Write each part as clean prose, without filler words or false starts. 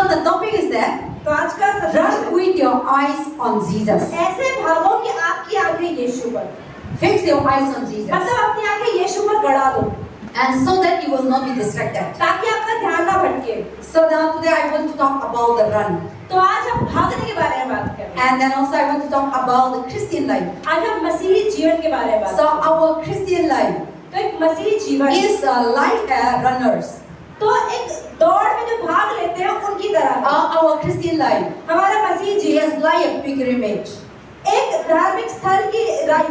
So the topic is that तो आज का run with your eyes on Jesus. ऐसे भागो कि आपकी आंखें यीशु पर, Fix your eyes on Jesus. मतलब अपनी आंखें यीशु पर गड़ा दो, And so that you will not be distracted. ताकि आपका ध्यान ना भटके। So now today I want to talk about the run. तो आज हम भागने के बारे में बात करें। And then also I want to talk about the Christian life. आज हम मसीही जीवन के बारे में बात So करें। our Christian life तो एक मसीही जीवन is like runners. तो एक दौड़ में जो भाग लेते हैं उनकी तरह है। Our Christian life हमारा मसीही जीवन is like a pilgrimage. एक धार्मिक स्थल की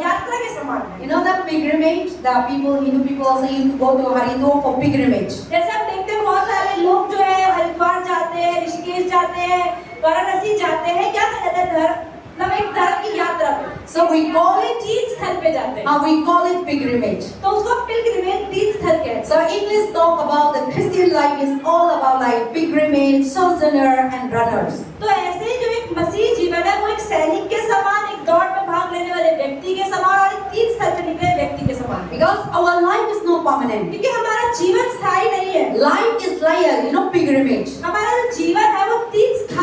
यात्रा के समान है। You know that pilgrimage, the people, Hindu people also used to go to Haridwar for pilgrimage. जैसे हम देखते हैं बहुत सारे लोग जो है हरिद्वार जाते हैं, ऋषिकेश जाते हैं, वाराणसी जाते हैं, क्या कहते हैं मतलब एक धर्म की यात्रा पे। So we call it, तीर्थ स्थल पे जाते हैं। we call it pilgrimage. तो उसको पिलग्रिमेज तीर्थ स्थल कहते हैं। So English talk about the Christian life is all about like pilgrimage, sojourner and runners. तो ऐसे ही जो एक मसीही जीवन है वो एक सैनिक के समान, एक दौड़ में भाग लेने वाले व्यक्ति के समान और एक तीर्थ स्थल पे निकले व्यक्ति के समान। Because our life is not permanent. क्योंकि हमारा जीवन स्थायी नहीं है। Life is like a pilgrimage. हमारा जो जीवन है वो तीर्थ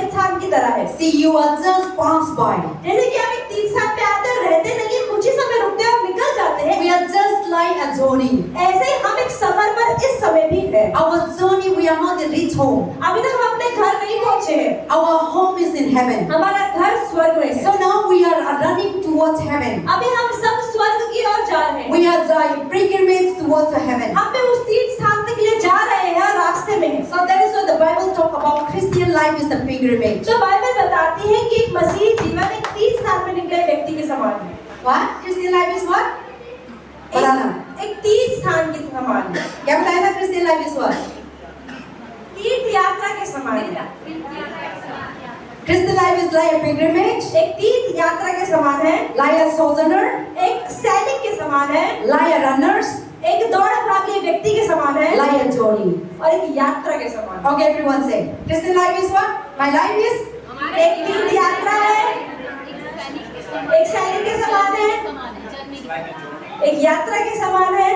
स्थान की तरह है। See, you are just pass by. जैसे कि हम एक तीर्थ स्थान पे आते हैं, रहते नहीं, कुछ ही समय रुकते हैं और निकल जाते हैं। We are just like a journey. ऐसे ही हम एक सफर पर इस समय भी हैं। Our journey, we are not reach home. अभी तक हम अपने घर नहीं पहुंचे हैं। Our home is in heaven. हमारा घर स्वर्ग में है। So now we are running towards heaven. अभी हम सब स्वर्ग की ओर जा रहे हैं। We are like pilgrimage towards heaven. हम भी उस तीर्थ स्थान तक के लिए जा रहे हैं और रास्ते में हैं। So that is what the Bible talk about. Christian life is a pilgrimage. तो बाइबल बताती है कि एक मसीही जीवन एक तीर्थ स्थान में निकले व्यक्ति के समान है। What? Christian life is what? बताना। एक तीर्थ स्थान के समान है। क्या बताया था? Christian life is what? तीर्थ यात्रा के समान है। Christian life is like a pilgrimage, एक तीर्थ यात्रा के समान है, like a sojourner, एक सैनिक के समान है, like a runners, एक दौड़ भागी व्यक्ति के समान है, like a journey. और एक यात्रा के समान है। Okay, everyone say. Christian life is what? My life is एक तीर्थ यात्रा है, एक सैनिक के समान है, एक यात्रा के समान है।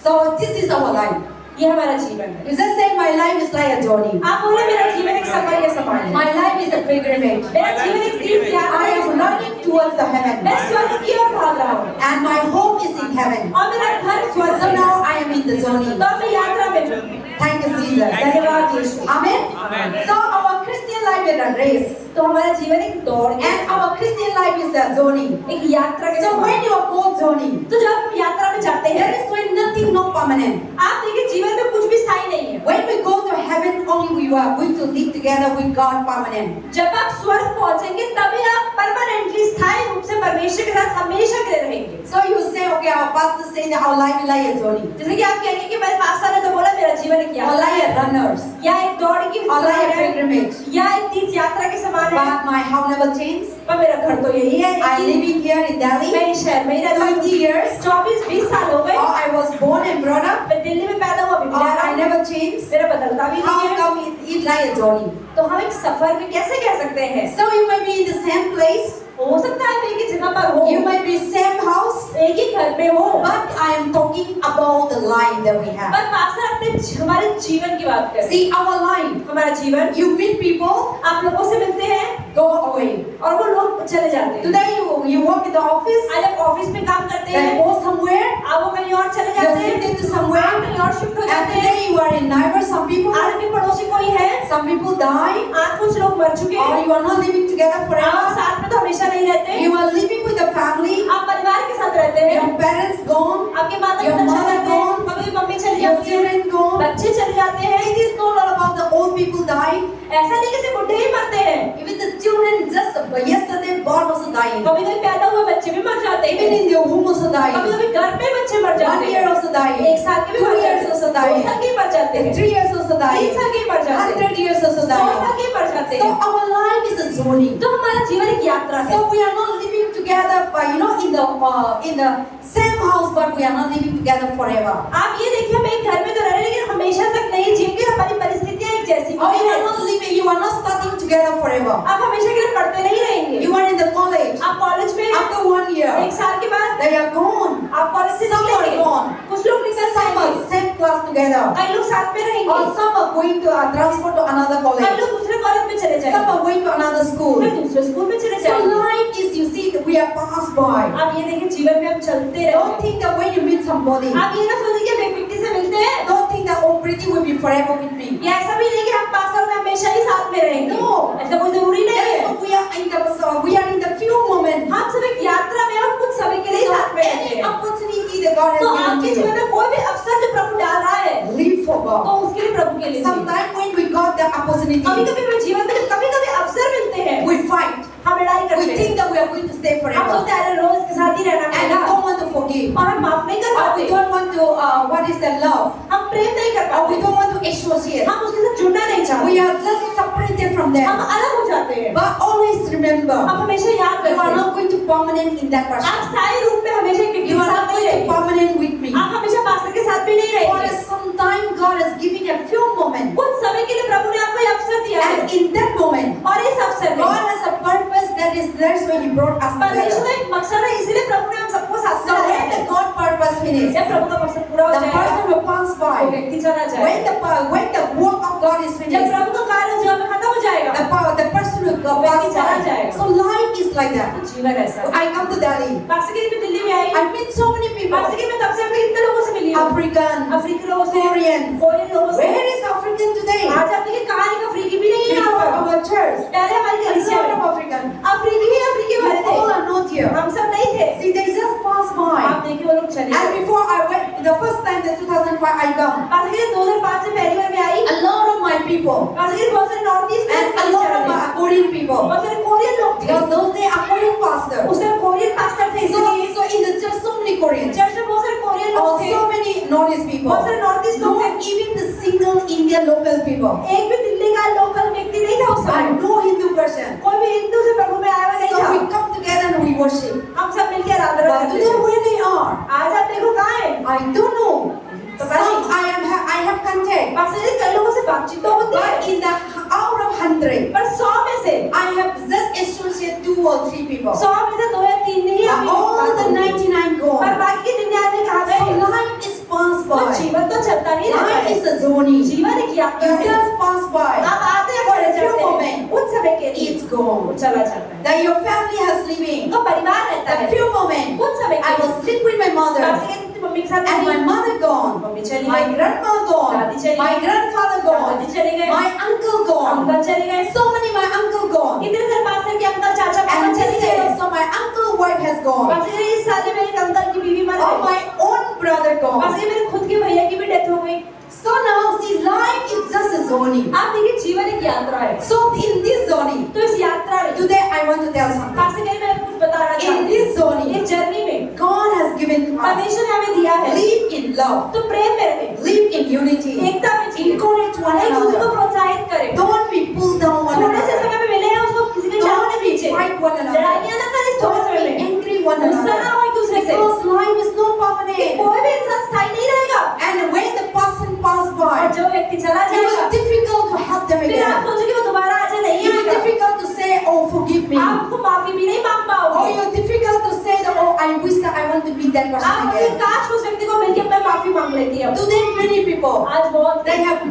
So this is our life. ये हमारा जीवन है। You just say my life is like a journey. आप बोले मेरा जीवन एक सफर के समान है। My life is a pilgrimage. मेरा जीवन एक तीर्थ यात्रा I के am समान है। running towards the heaven. मैं स्वर्ग की ओर भाग रहा हूँ And my home is in heaven. और मेरा घर स्वर्ग So में है। now I am in the journey. तो मैं यात्रा में हूँ। Thank you, Jesus. धन्यवाद यीशु। Amen. So our Christian life is a race. तो हमारा जीवन एक दौड़ है, And our Christian life is a journey. एक यात्रा के So समान। when you go journey, तो जब हम यात्रा में जाते there हैं, is when nothing no permanent. आप देखिए जीवन में कुछ भी स्थायी नहीं है। When we go to heaven, only we are going to live together with God permanent. जब आप स्वर्ग पहुंचेंगे तभी आप परमानेंटली स्थायी रूप से परमेश्वर के साथ हमेशा के लिए रहेंगे। So you say, okay, our pastor say that our life is like a journey. जैसे कि आप कहेंगे कि मेरे पास्टर ने तो बोला मेरा जीवन एक Or यात्रा like है, a runners. या एक दौड़ की Or like a समान है, pilgrimage. या एक तीर्थ यात्रा के समान है। But my house never changed. पर मेरा घर तो यही है। I living here in Delhi मैं इस शहर में ही रहता हूँ। 20 years. 24-20 साल हो गए। Or I was born and brought up. मैं दिल्ली में पैदा हुआ, अभी भी Or रह रहा I हूँ। never changed. मेरा बदलता भी नहीं How है। come it like a journey? तो हम एक सफर में कैसे कह सकते हैं? So you might be in the same place. हो सकता है एक ही जगह पर हो, You might be same house. एक ही घर में हो, But I am talking about the life that we have. पर पास्टर अपने हमारे जीवन की बात कर रहे हैं। See, our life. हमारा जीवन, You meet people, आप लोगों से मिलते हैं go away. और वो लोग चले जाते हैं। Today you work in the office, आज आप ऑफिस में काम करते then हैं, go somewhere, आप वो कहीं और चले you're जाते हैं, shifted to आप somewhere, कहीं और शिफ्ट हो and जाते हैं। today you are in neighbor, some people, आज भी पड़ोसी कोई है, some people die, आज कुछ लोग मर चुके or हैं, you are not living together आप forever. साथ में तो हमेशा नहीं रहते, You are living with the family, आप परिवार के साथ रहते हैं, your parents gone, आपके माता your पिता चले mother जाते हैं, gone, कभी मम्मी चली your जाती है, children gone. बच्चे चले जाते हैं। It is not all about the old people dying. ऐसा नहीं कि सिर्फ बुढ़े ही मरते हैं, Even the children just yesterday born also dying. कभी कभी पैदा हुए बच्चे भी मर जाते Even हैं, in their womb also कभी dying. कभी घर पे बच्चे मर 1 जाते year हैं, also dying. 1 साल के भी 2 मर years जाते also हैं, 2 dying. साल के ही मर जाते हैं, 3 years also 3 dying. साल के ही मर जाते हैं, 100 years also 100 dying. साल के ही मर जाते So हैं। our life is a journey. तो हमारा जीवन एक यात्रा है। So we are not living together, in the same house, but we are not living together forever. आप ये देखिए हम एक घर में तो रह रहे हैं लेकिन हमेशा तक नहीं जिएंगे, हमारी परिस्थितियां एक जैसी Or नहीं you are हैं। not living, you are not studying together forever. आप हमेशा के लिए पढ़ते नहीं रहेंगे। You are in the college. आप कॉलेज में After 1 year, 1 साल के बाद they are gone. आप कॉलेज से Some are निकलेंगे, gone. कुछ लोग निकल Some जाएंगे, are same class together. कई लोग साथ में रहेंगे, Or some are going to transfer to another कई college. लोग जो स्कूल में चले So जाएंगे। life is, you see, that we are passed by. आप ये देखिए जीवन में हम चलते रहते Don't हैं। think that when you meet somebody, आप ये ना सोचिए कि हम एक व्यक्ति से मिलते हैं, don't think that oh, Preeti will be forever with me. या ऐसा भी नहीं कि हम 5 साल में हमेशा ही साथ में रहेंगे। No. ऐसा कोई जरूरी नहीं है। Yes, we are in the few moments. हम सब एक यात्रा में और कुछ समय के लिए So साथ में रहते any हैं। opportunity that God has तो given आपके to जीवन you, में कोई भी अवसर जो प्रभु डाल रहा है, live for तो God. उसके लिए प्रभु के लिए। Sometimes when we got the opportunity, कभी-कभी हमें जीवन में कभी-कभी अवसर मिलते हैं, we fight. हम लड़ाई We करते हैं। think that we are going to stay हम forever, सोचते हैं अरे रोज के साथ ही रहना and we पड़ेगा, don't want to forgive. और हम माफ नहीं कर Or पाते, we don't want to, what is the love? हम प्रेम नहीं कर Or पाते, we don't want to associate. हम उसके साथ जुड़ना नहीं चाहते, We are just separated from हम them. अलग हो जाते हैं। But always remember, हम हमेशा याद you करते are हैं, not going to permanent in that आप person. स्थायी रूप में हमेशा एक व्यक्ति You के are साथ not नहीं going to रहेंगे, permanent with me. आप हमेशा पास्टर के साथ भी नहीं For रहेंगे। some time God has given a few moments, कुछ समय के लिए प्रभु ने आपको ये अवसर दिया है, and in that moment, और इस अवसर में God has a purpose. That's why He brought us परमेश्वर together. का एक मकसद है, इसीलिए प्रभु ने हम सबको साथ So में when the लाया God purpose है। finishes, जब प्रभु का मकसद पूरा हो the जाएगा, person will pass वो by. व्यक्ति चला जाएगा। When the work of God is जब finished, प्रभु का कार्य उस जगह में खत्म हो जाएगा, the person will go व्यक्ति pass चला by. जाएगा। So life is like that. तो जीवन ऐसा है। I come to Delhi. Pastor के लिए दिल्ली में आई, I meet so many people. Pastor के मैं तब से अपने कितने लोगों से मिली हूँ, African, अफ्रीकी लोगों से, Korean. कोरियन लोगों से। Where is African today? आज आप देखिए कहानी का अफ्रीकी भी नहीं है यहाँ Before पर। our church, पहले हमारी there is कलीसिया a lot में of African. अफ्रीकी ही अफ्रीकी You भरे थे, all are not here. हम सब नहीं थे। See, they just pass आप by. देखिए वो लोग चले And गए। before I went, the first time, the 2005, I come. Pastor के 2005 से पहली बार मैं आई, A lot of my people pastor के बहुत सारे north east and a lot of my Korean people. बहुत सारे कोरियन लोग थे। Because those days are Korean pastors. उस टाइम कोरियन पास्टर थे, इसलिए So in the church, so many Koreans. Church में बहुत सारे कोरियन लोग थे, So many Northeast people. बहुत सारे नॉर्थ ईस्ट लोग थे। Not even the single Indian local people. एक भी दिल्ली का लोकल व्यक्ति नहीं था उस समय, And no Hindu person. कोई भी हिंदू से प्रभु में आया हुआ नहीं So we था। come together and we worship. हम सब मिलकर आराधना But करते today थे। where they are, आज आप देखो कहाँ है, I don't know. तो Some I have contact. Pastor ji कई लोगों से बातचीत तो होती है, But in the out of 100, पर 100 में से I have just associated 2 or 3 people. 100 में से 2 या 3 नहीं But अभी all the 99 पर gone. बाकी के 99 कहाँ So गए? life is passed तो by. जीवन तो चलता ही रहता Life है, is a journey. जीवन एक यात्रा You है। just pass by. आप आते हैं For चले a few जाते हैं, moments, उस समय के लिए it's gone. वो चला जाता है। That your family has living. तो परिवार रहता A है, few moments, उस समय I के was sleep with my mother, pastor के मम्मी के साथ and my नहीं, mother gone, मम्मी चली my गई, grandma gone, दादी चली my गई, grandfather gone, दादी चले गए, my uncle gone, अंकल चले गए, so many my uncle gone, इतने सारे पास्टर के अंकल चाचा पापा and चले this गए। year also my uncle wife has gone, pastor ji इस साल में मेरे अंकल की बीवी मर or गई, my own brother gone. Pastor ji मेरे खुद के भैया की भी डेथ हो गई। So now see, life is just a journey. आप देखिए जीवन एक यात्रा है, So in this journey, तो इस यात्रा में today I want to tell something. Pastor ji मैं कुछ बताना In चाहती this हूँ, journey, इस जर्नी में God has given us परमेश्वर ने हमें दिया है, live in love, तो प्रेम में रहे, live in unity, एकता में जिए, encourage one एक दूसरे को another. प्रोत्साहित करें। Don't be pulled down one थोड़े से another. समय में मिले हैं उसको किसी के चाहों Don't ने be पीछे, fight one another. लड़ाइयाँ ना करें इस थोड़े Don't समय be में, angry one गुस्सा ना another. हो एक दूसरे से, Because life is not कि permanent. कोई भी इंसान स्थायी नहीं रहेगा, And when the person pass और by, जो व्यक्ति चला it जाएगा, will difficult to help them फिर आप again. सोचोगे वो दोबारा ऐसे नहीं It will आएगा, difficult to say, oh forgive me. आप उसको माफी भी नहीं मांग Or पाओगे, you're difficult to say that, oh I wish that I want to be that person आप again. काश उस व्यक्ति को मिलके मैं माफी मांग लेती हूँ। Today many people, आज बहुत they have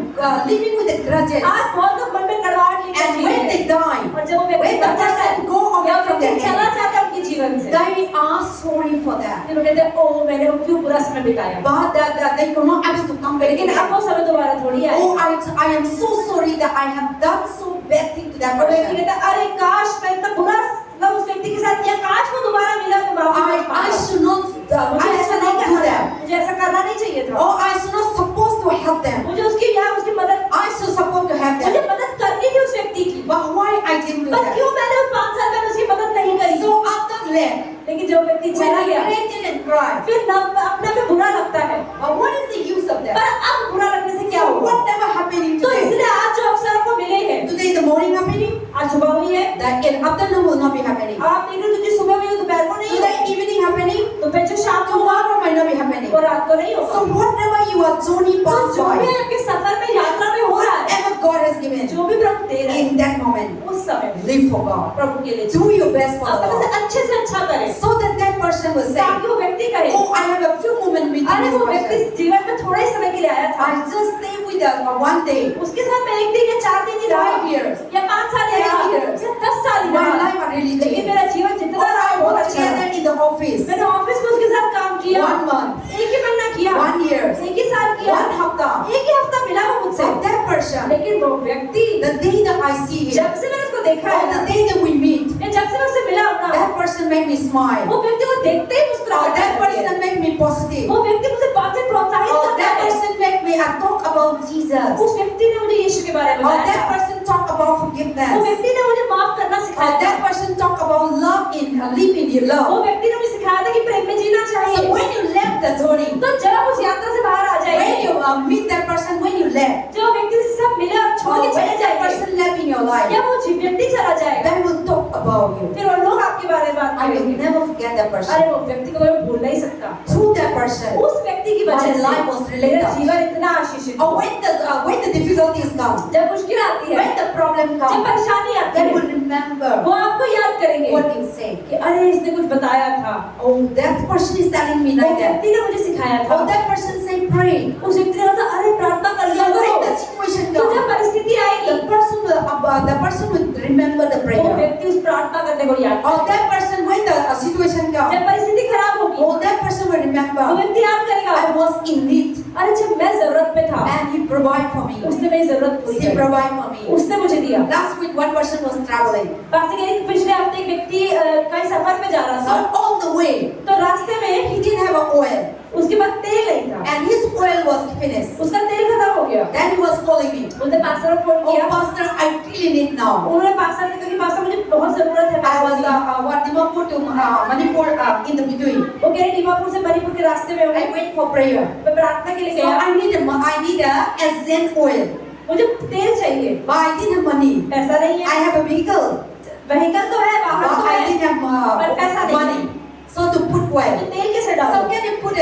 living with the grudges. आज बहुत लोग मन में कड़वाहट लेकर And जी when रहे they हैं, die, और जब वो व्यक्ति when the मर जाता है person go away या from their व्यक्ति चला hand, जाता है उनके जीवन से, they are sorry for that. फिर वो कहते हैं ओह मैंने वो क्यों बुरा समय बिताया, But that they could not able to come back लेकिन अब again. वो समय दोबारा थोड़ी आएगा। Oh, I am so sorry that I have done so bad thing to that और व्यक्ति person. कहता है अरे काश मैं इतना बुरा मतलब उस व्यक्ति के साथ किया, काश वो दोबारा मिला तो माफी मांग I पाता। should not मुझे I ऐसा should नहीं not do करना, that. मुझे ऐसा करना नहीं चाहिए था, Or I should not supposed to help them. मुझे उसकी उसकी मदद I should supposed to help मुझे them. मदद करनी थी उस व्यक्ति की, But why I didn't do पर that? क्यों मैंने उस 5 साल में उसकी मदद नहीं करी। So after that, लेकिन जब व्यक्ति when चला I गया regretted and cried, फिर अपने पे बुरा लगता है, but what is the use of that? पर अब बुरा लगने से क्या So होगा। whatever happening तो today, इसलिए आज जो अवसर आपको मिले हैं, today the morning happening, आज सुबह हुई है, that in afternoon will not be happening. आप देख रहे हो तुझे सुबह हुई हो दोपहर को नहीं Today हो, evening happening, तो फिर जो शाम को हुआ tomorrow might not be happening. वो रात को नहीं So होगा। whatever you are journey तो pass जो भी by, आपके सफर में यात्रा में हो रहा है, whatever God has given, जो भी प्रभु दे रहे हैं in that moment, उस समय में live for God. प्रभु के लिए Do your best for the अपने Lord. से अच्छे से अच्छा करें, So that that person will say, ताकि वो व्यक्ति कहे oh, I have a few moments with अरे this वो व्यक्ति person. जीवन में थोड़े ही समय के लिए आया था, I just stay with her one day. उसके साथ मैं 1 दिन या 4 दिन ही रहा, 5 years. या 5 साल ही 10 रहा, years. या 10 साल ही My रहा, life the day that I see him, जब से मैंने उसको देखा है or ना, the day that we meet, या जब से मैं उससे मिला हूँ ना, that person make me smile, वो व्यक्ति को देखते ही or मुस्कुराहट that आती है। person make me positive, वो व्यक्ति मुझे बात से प्रोत्साहित or करता that है। person make me talk about Jesus, उस व्यक्ति ने मुझे यीशु के बारे में or बताया। that person talk about वो forgiveness, व्यक्ति ने मुझे माफ करना or सिखाया। that person talk about love in live in your वो love. व्यक्ति ने मुझे सिखाया था कि प्रेम में जीना So चाहिए। when you left the journey, तो जब आप उस यात्रा से बाहर आ when जाएंगे, you meet that person, when you left, जो व्यक्ति से सब मिले और छोड़ or के चले when that जाएंगे, person left in your life, या वो व्यक्ति चला जाएगा, they will talk about you. फिर वो लोग आपके बारे में बात I will करेंगे। never forget that person. अरे वो व्यक्ति को मैं भूल नहीं सकता। Through that person, उस व्यक्ति की वजह my से life was मेरा related. जीवन इतना आशीषित Or हुआ। when the difficulties come, जब मुश्किल आती है, when the problem जब comes, परेशानी आती they है, will remember वो आपको याद करेंगे what you say. कि अरे इसने कुछ बताया था, Oh, that person is telling me वो like that. व्यक्ति ने मुझे सिखाया था। Oh, that person say pray. उस व्यक्ति ने कहा अरे प्रार्थना कर लिया So when करो। the situation तो जब comes, परिस्थिति आएगी, the person will remember the वो prayer. व्यक्ति उस प्रार्थना करने को याद Or that person, when the situation जब comes, परिस्थिति खराब होगी, oh, that person will वो remember व्यक्ति याद करेगा I was in need अरे जब मैं जरूरत में था, and he provide for me. उसने मेरी जरूरत पूरी He करी, provide for me. उसने मुझे दिया। Last week, one person was traveling. बात करें पिछले हफ्ते एक व्यक्ति कहीं सफर में जा रहा So था, on the way, तो रास्ते में he didn't have a oil, उसके पास तेल नहीं था, and his oil was finished. उसका तेल खत्म हो गया। Then he was calling me. उन्होंने पास्टर को फोन Oh, किया, pastor, I really need now. उन्होंने पास्टर से कहा कि पास्टर मुझे बहुत जरूरत है I पैसों was की। Dimapur to Manipur in the between. वो कह रहे दीमापुर से मणिपुर के रास्ते में I हूँ, went for prayer. मैं प्रार्थना के लिए So गया, I need a Zen oil, मुझे तेल चाहिए, but I didn't have money. पैसा नहीं I है, have a vehicle, व्हीकल तो है, वाहन but तो I है, didn't have पर पैसा नहीं है। money. So to put तो oil. तेल कैसे So डालूं? can you put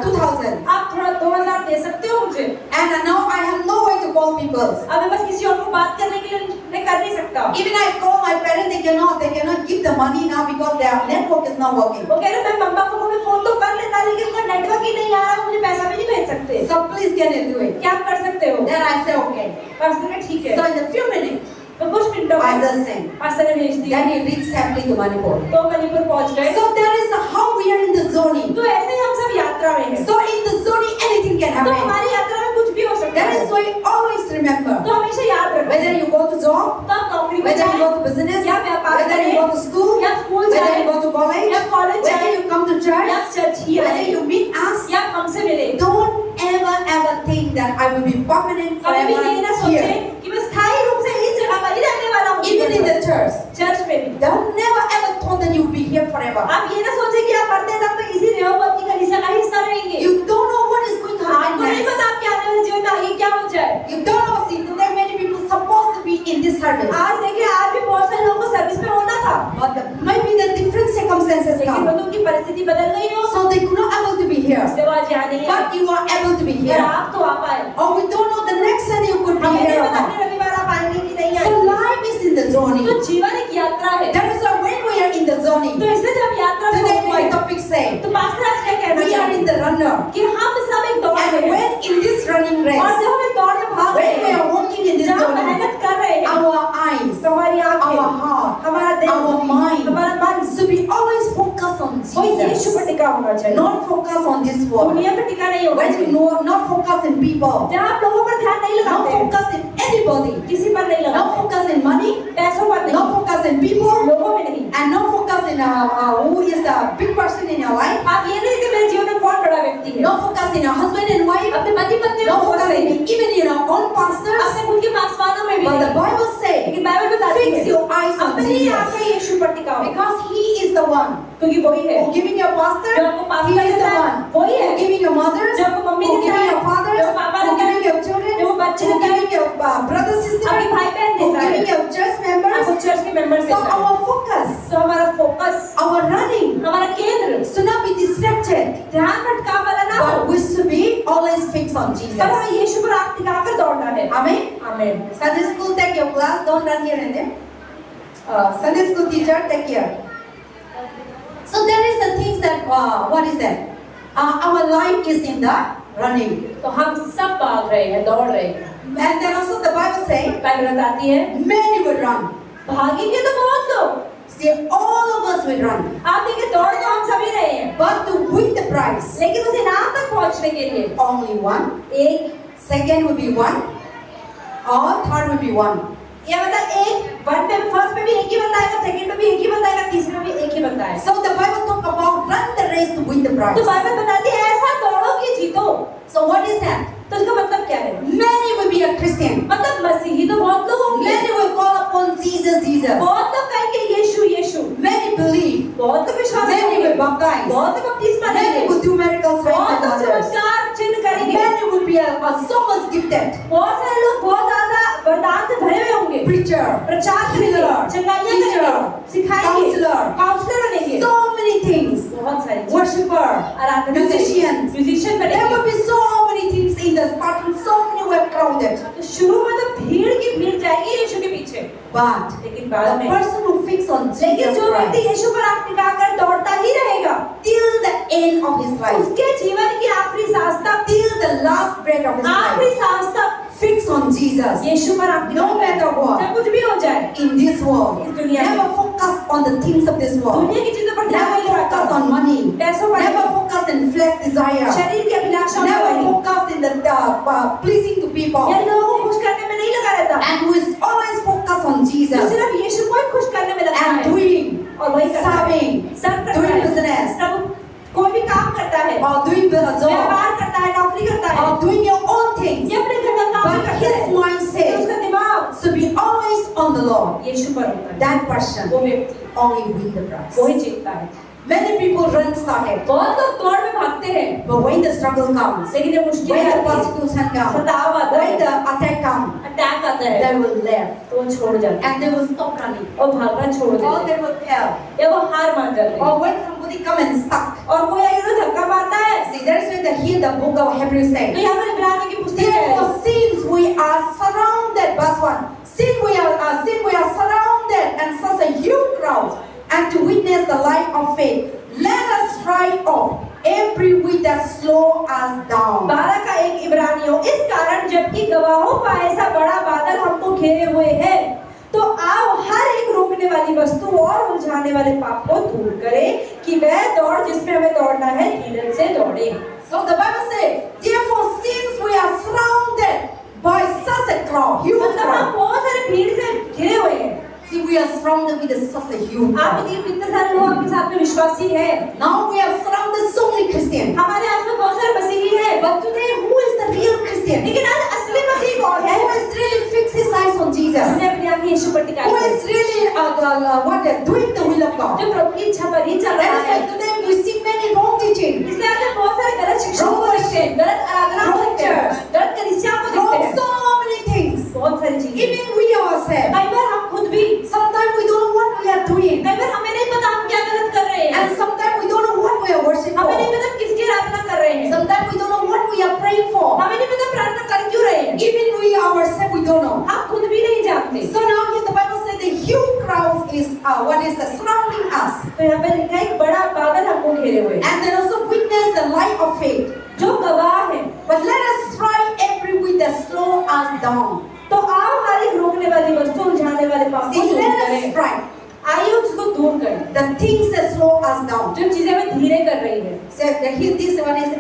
2,000? आप थोड़ा 2000 दे सकते हो मुझे? And now I have no way to call people. अब मैं बस किसी और को बात करने के लिए मैं कर नहीं सकता। Even I call my parents, they cannot give the money now because their network is not working. वो कह रहे मैं मम्मा को मैं फोन तो कर लेता लेकिन उनका नेटवर्क ही नहीं आ रहा, मुझे पैसा भी नहीं भेज सकते। So please can you do it? क्या आप कर सकते हो? Then I say okay. Pastor ने ठीक है। So in a few minutes, तो कुछ मिनटों I में just sing. पास्टर ने भेज दिया। Then he reached safely to Manipur. तो मणिपुर पहुंच गए। So that is how we are in the journey. तो ऐसे ही हम सब यात्रा में हैं। So in the journey, anything can तो happen. हमारी यात्रा में कुछ भी हो सकता That है। is why always remember, तो हमेशा याद रखो। whether you go to job, तो आप नौकरी में whether you जाएं, go to business, या व्यापार whether you करें, go to school, या स्कूल whether जाएं, you go to college, या कॉलेज whether जाएं, you come to church, या चर्च ही whether आएं, you meet us, या हमसे मिले। don't ever think that I will be permanent कभी भी ये ना forever सोचे here. कि मैं स्थायी रूप से इस जगह पर ही रहने वाला हूँ। Even in the church, church में भी don't never ever thought that you'll be here forever. आप ये ना सोचे कि आप मरते तक तो इसी रहोगे, अपनी कलीसिया का हिस्सा रहेंगे। You don't know what is going to आपको happen नहीं next. पता आपके आने वाले जीवन में आगे क्या हो जाए। You don't know. See, today many people supposed to be in this service, आज देखिए, आज भी बहुत सारे लोगों को सर्विस में होना था, but maybe the different circumstances लेकिन come, उनकी परिस्थिति बदल गई हो, so they could not able to be here. इसलिए वो आज यहाँ नहीं है। But you are able to be पर here. आप तो आ पाए। Or we don't know the next Sunday you could be हमें नहीं here or पता not. अगले रविवार आप आएंगे कि नहीं So आएंगे। life is in the journey. तो जीवन एक यात्रा है। That is why when we are in the journey, तो इसलिए जब यात्रा में today होते my हैं, topic say, तो पास्टर आज क्या कहना we are चाहते in हैं the runner. कि हम सब एक दौड़ And में हैं, when in this running और race, जब हम एक दौड़ में भाग रहे when we हैं, are walking in this जहाँ journey, मेहनत कर रहे हैं, our eyes, हमारी आंखें, our heart, हमारा दिल, our mind हमारा मन should be always focused on वो यीशु Jesus, पर टिका होना चाहिए। not focus on this world. दुनिया पर टिका नहीं होना When you चाहिए। know, not focus in people, जहाँ आप लोगों पर ध्यान नहीं not लगाते हैं, focus in anybody, किसी पर नहीं not लगाते, focus in money, पैसों पर नहीं, not focus in people, लोगों में नहीं। and not focus in who is the big person in your life, आप ये नहीं कि मेरे जीवन में कौन बड़ा व्यक्ति है, not focus in your husband and wife, अपने पति पत्नी में not फोकस focus नहीं, in even in your own pastors. अपने खुद के पासवानों में भी But the नहीं। Bible says, लेकिन बाइबल बताती fix है your eyes on अपनी Jesus, आंखें यीशु पर टिकाओ, because He is the one क्योंकि वही है who giving your pastor, जो आपको He पास्टर is the देता है, one वही who है giving your mothers, जो आपको मम्मी who देता giving है, your fathers, जो पापा who देता है, giving your children, जो बच्चे who देता है, giving your brother sister, आपकी भाई बहन who देता है, giving your church आपको members. चर्च के मेंबर्स So देता है। our focus, तो हमारा फोकस, our running हमारा केंद्र should not be distracted, ध्यान भटका वाला ना हो, but we should be always fixed on पर Jesus. हमें यीशु पर आंख टिकाकर दौड़ना है। Amen. आमीन। Sunday school, take your class. Don't run here and there. Sunday school teacher, take care. So there is the things that what is that? Our life is in the running, तो हम सब भाग रहे हैं, दौड़ रहे हैं। and then also the Bible says Bible बताती है many will run. भागेंगे तो बहुत लोग, See, all of us will run, आप देखिए दौड़ तो हम सभी रहे हैं, but to win the prize, लेकिन उस इनाम तक पहुंचने के लिए only one. एक Second will be one. or third will be one. ये मतलब एक वन पे फर्स्ट में भी एक ही बंदा आएगा, सेकंड में भी एक ही बंदा आएगा, तीसरे में भी एक ही बंदा आएगा। So the Bible talk about run the race to win the तो prize. बाइबल बताती है ऐसा दौड़ो कि जीतो। So what is that? तो इसका मतलब क्या है? Many will be a Christian. मतलब मसीही तो बहुत लोग होंगे, Many will call upon Jesus, Jesus. बहुत लोग कहेंगे यीशु यीशु, Many believe. बहुत लोग विश्वास Many करेंगे, will baptize. बहुत लोग बपतिस्मा Many लेंगे, will do miracle signs बहुत and लोग wonders. चमत्कार चिन्ह करेंगे, Many will be so much gifted. बहुत सारे लोग बहुत ज्यादा वरदान से भरे हुए होंगे, Preacher, प्रचार करेंगे, healer, चंगाइयाँ करेंगे, teacher, सिखाएंगे, counselor, काउंसलर बनेंगे, so many things. बहुत सारी चीजें, Worshipper, Aradhana musicians. Musician There बनेंगे। will be so many things in the starting. So many were crowded. तो शुरू में तो भीड़ की भीड़ जाएगी यीशु के पीछे, But लेकिन बाद the में person who fix on लेकिन Jesus जो व्यक्ति Christ यीशु पर आँख टिकाकर दौड़ता ही रहेगा till the end of his life, उसके जीवन की आखिरी सांस तक, till the last breath of his आखिरी life, सांस तक fix on Jesus. यीशु पर आँख No टिकाकर, matter what. चाहे कुछ भी हो जाए, In this world, इस दुनिया में, never focus on the things of this world. दुनिया की चीजों पर ध्यान Never नहीं focus रखता, on money. पैसों पर Never नहीं, focus in flesh desire. शरीर की अभिलाषा में Never नहीं, focus in the pleasing to people. या लोगों को खुश करने में नहीं लगा रहता, And who is always focused on तो Jesus सिर्फ यीशु को ही खुश करने में लगता and है doing, और वही करता है, serving, सब करता doing है, business, सब कोई भी काम करता है, or doing the job, व्यापार करता है, नौकरी करता है, or doing your own things. ये अपने घर का काम भी But करता his है, mindset तो उसका दिमाग should be always on the Lord. यीशु पर होता है, That person वो व्यक्ति only win the prize. वो ही जीतता है। Many people run started, बहुत लोग दौड़ में भागते हैं, but when the struggle comes, लेकिन जब मुश्किल when the आती है, persecution comes, सताव आता when है, the attack comes, अटैक आता है, they will leave तो वो छोड़ जाते हैं and they will stop running, और भागना छोड़ or देते हैं, they will fail, या वो हार मान जाते हैं, or when somebody come and stuck. और कोई आगे उन्हें धक्का मारता है। See, that's when the here the book of Hebrews तो says. यहाँ पर इब्रानी की पुस्तक है, Therefore, since we are surrounded, verse 1, since we are surrounded and such a huge crowd, and to witness the light of faith, let us strike off every weight that slow us down. 12 का 1 इब्रानियों, इस कारण जबकि गवाहों का ऐसा बड़ा बादल हमको घेरे हुए है, तो आओ हर एक रोकने वाली वस्तु और उलझाने वाले पाप को दूर करें कि वह दौड़ जिसमें हमें दौड़ना है धीरज से दौड़े। So the Bible says, therefore, since we are surrounded by such a crowd, huge मतलब हम crowd. बहुत सारे भीड़ से घिरे हुए हैं। See, we are surrounded with such a huge आप crowd. देखिए कितने सारे लोग आपके साथ में विश्वासी हैं। Now we are surrounded so many Christians. हमारे आसपास बहुत सारे मसीही हैं। But today, who is the real Christian? लेकिन आज असली मसीह कौन है? Who is really fixed his eyes on Jesus? जिसने अपनी आंखें यीशु पर टिकाई Who है, is really doing the will of God? जो प्रभु की इच्छा पर ही चल That रहा is है। why today we see many wrong teaching, इसलिए आज हम बहुत सारे गलत शिक्षाओं को देखते हैं, गलत आराधना को देखते हैं, गलत कलीसियाओं को देखते wrong हैं, so many things. बहुत सारी चीजें। Even we ourselves, कई बार हम खुद भी, sometimes we don't know what we are doing, कई बार हमें नहीं पता हम क्या गलत कर रहे हैं, and sometimes we don't know what we are worshiping हमें नहीं for. पता किसकी आराधना कर रहे हैं, Sometimes we don't know what we are praying for. हमें नहीं पता प्रार्थना कर क्यों रहे हैं, Even we ourselves we don't know. हम खुद भी नहीं जानते। So now here the Bible says the huge crowd is surrounding us, तो यहाँ पे लिखा है एक बड़ा बादल हमको घेरे हुए हैं, and they also witness the light of faith. जो गवाह है। But let us try every way that slow us down. तो आओ हर एक रोकने वाली वस्तु उलझाने वाले पाप को See, दूर let us करें, try आइए उसको दूर करें, the things that slow us down. जो चीजें हमें धीरे कर रही है। So here this one is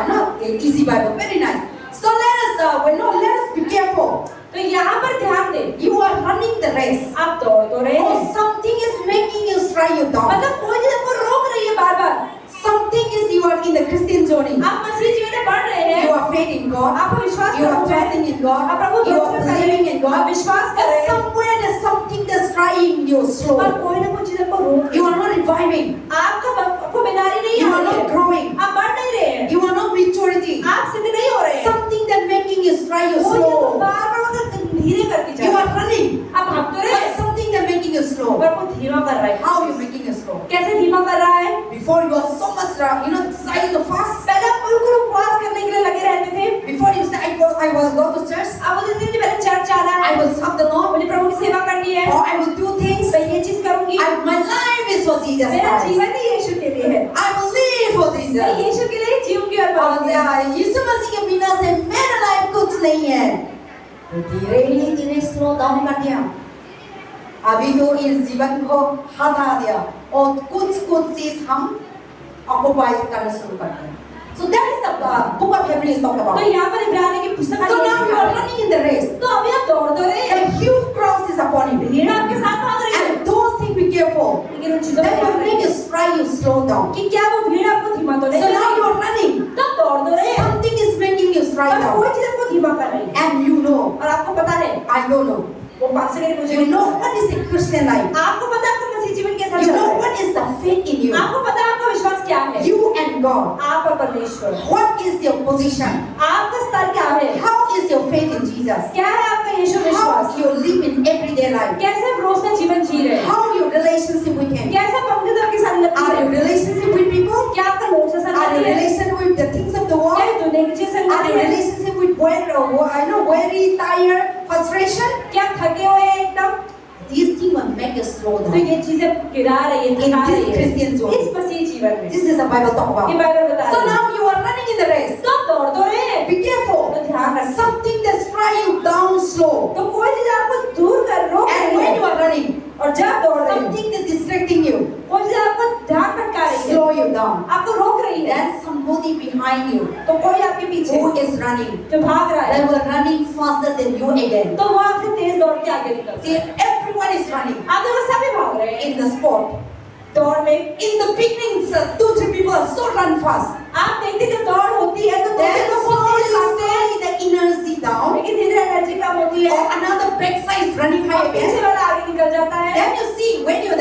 not easy Bible, very nice. So let us be careful. तो यहाँ पर ध्यान दें, You are running the race, आप दौड़ तो रहे or हैं, something is making you strike you down. मतलब कोई चीज आपको रोक रही है बार बार। Something is you are in the Christian journey. आप मसीह जीवन में बढ़ रहे हैं, You are faith in God. आपको विश्वास You are करना है, trusting in God. आप प्रभु You भरोसा are कर रहे believing in हैं, God. आप विश्वास कर But रहे हैं, somewhere there's something that's trying you पर slow. कोई ना कोई चीज आपको रोक रही You है। are not reviving. आपको बीमारी नहीं You आ are रही not है, growing. आप बढ़ नहीं रहे हैं, You are not maturity. आप सिद्ध नहीं हो रहे हैं, Something that making you strike you वो चीज आपको slow. बार बार मतलब धीरे करती जा You रही are है, running. आप भाग तो रहे But हैं, something that making you slow. पर वो धीमा कर रहा है। How you making you slow? कैसे धीमा कर रहा है? Before you are so much, deciding to fast. पहले आप बिल्कुल उपवास करने के लिए लगे रहते थे, Before you say I will go to church. अब वो दिन पहले चर्च जाना है, I will serve the Lord. मुझे प्रभु की सेवा करनी है, Or I will do things. मैं ये चीज करूंगी, My life is for Jesus मेरा Christ. जीवन ही यीशु के लिए है, I will live for मैं Jesus. यीशु के लिए जीऊंगी और मरूंगी। यीशु मसीह के बिना से मेरा लाइफ कुछ नहीं है। तो धीरे स्लो डाउन कर दिया। अभी तो इस जीवन को हटा दिया और कुछ चीज हम ऑक्युपाई करना शुरू करते हैं। So that is the book of Hebrews talk तो about. यहाँ पर इब्रानियों की पुस्तक So now you are running in the race. तो अभी आप दौड़ तो रहे हैं, A huge cross is upon you. भीड़ आपके साथ भाग रही है, And those things be careful. लेकिन उन चीजों That को will make you stride, you slow down. कि क्या वो भीड़ आपको धीमा तो नहीं So कर now रही? you are running. तो आप दौड़ तो रहे हैं, Something is making you stride पर down. कोई चीज आपको धीमा कर रही है, And you know, और आपको पता है I don't know. वो 5 सेकंड मुझे You know what is the Christian life. आपको पता है आपका मसीह जीवन कैसा You चल रहा know है, what is the faith in you. आपको पता है आपका विश्वास क्या है, You and God. आप और परमेश्वर, What is your position? आपका स्तर क्या है, How is your faith in Jesus? क्या है आपका यीशु How विश्वास, you live in everyday life? कैसे आप रोज का जीवन जी रहे हैं, How your relationship with Him? कैसे पंडितों के साथ लगती Are है, your relationship with people? क्या आपका लोगों से Are your संगति है, relationship with the things of the क्या world? ये दुनिया की चीज Are संगति your है, relationship with weary, tired, frustration? क्या थके हुए हैं एकदम, These things will make you slow तो down. ये चीजें गिरा रही है, In थका this रही है Christian zone. इस मसीह जीवन में, This is the Bible talk ये about. बाइबल बता So रही है, now you are running in the race. तो आप दौड़ तो रहे हैं, Be careful. तो ध्यान रखें, Something that's trying you down slow. तो कोई चीज आपको दूर कर रोक And रही when you है, are running, और जब दौड़ रहे हैं, something that's distracting you, कोई चीज आपको ध्यान भटका रही है, slow you down. आपको रोक रही है, There's somebody behind you तो कोई आपके पीछे who is running. जो भाग रहा They है, were running faster than you again. तो वो आपसे तेज दौड़ के आगे निकलता See, है, everyone is running आप देखो सभी भाग रहे हैं in the sport. दौड़ में, In the beginning, 2-3 people are so run fast. आप देखते जब दौड़ होती है तो दो Then तीन लोग बहुत slowly, तेज भागते हैं, slowly the energy down. लेकिन धीरे एनर्जी कम होती है, Or another backside is running high और again. पीछे वाला आगे निकल जाता है, Then you see when you're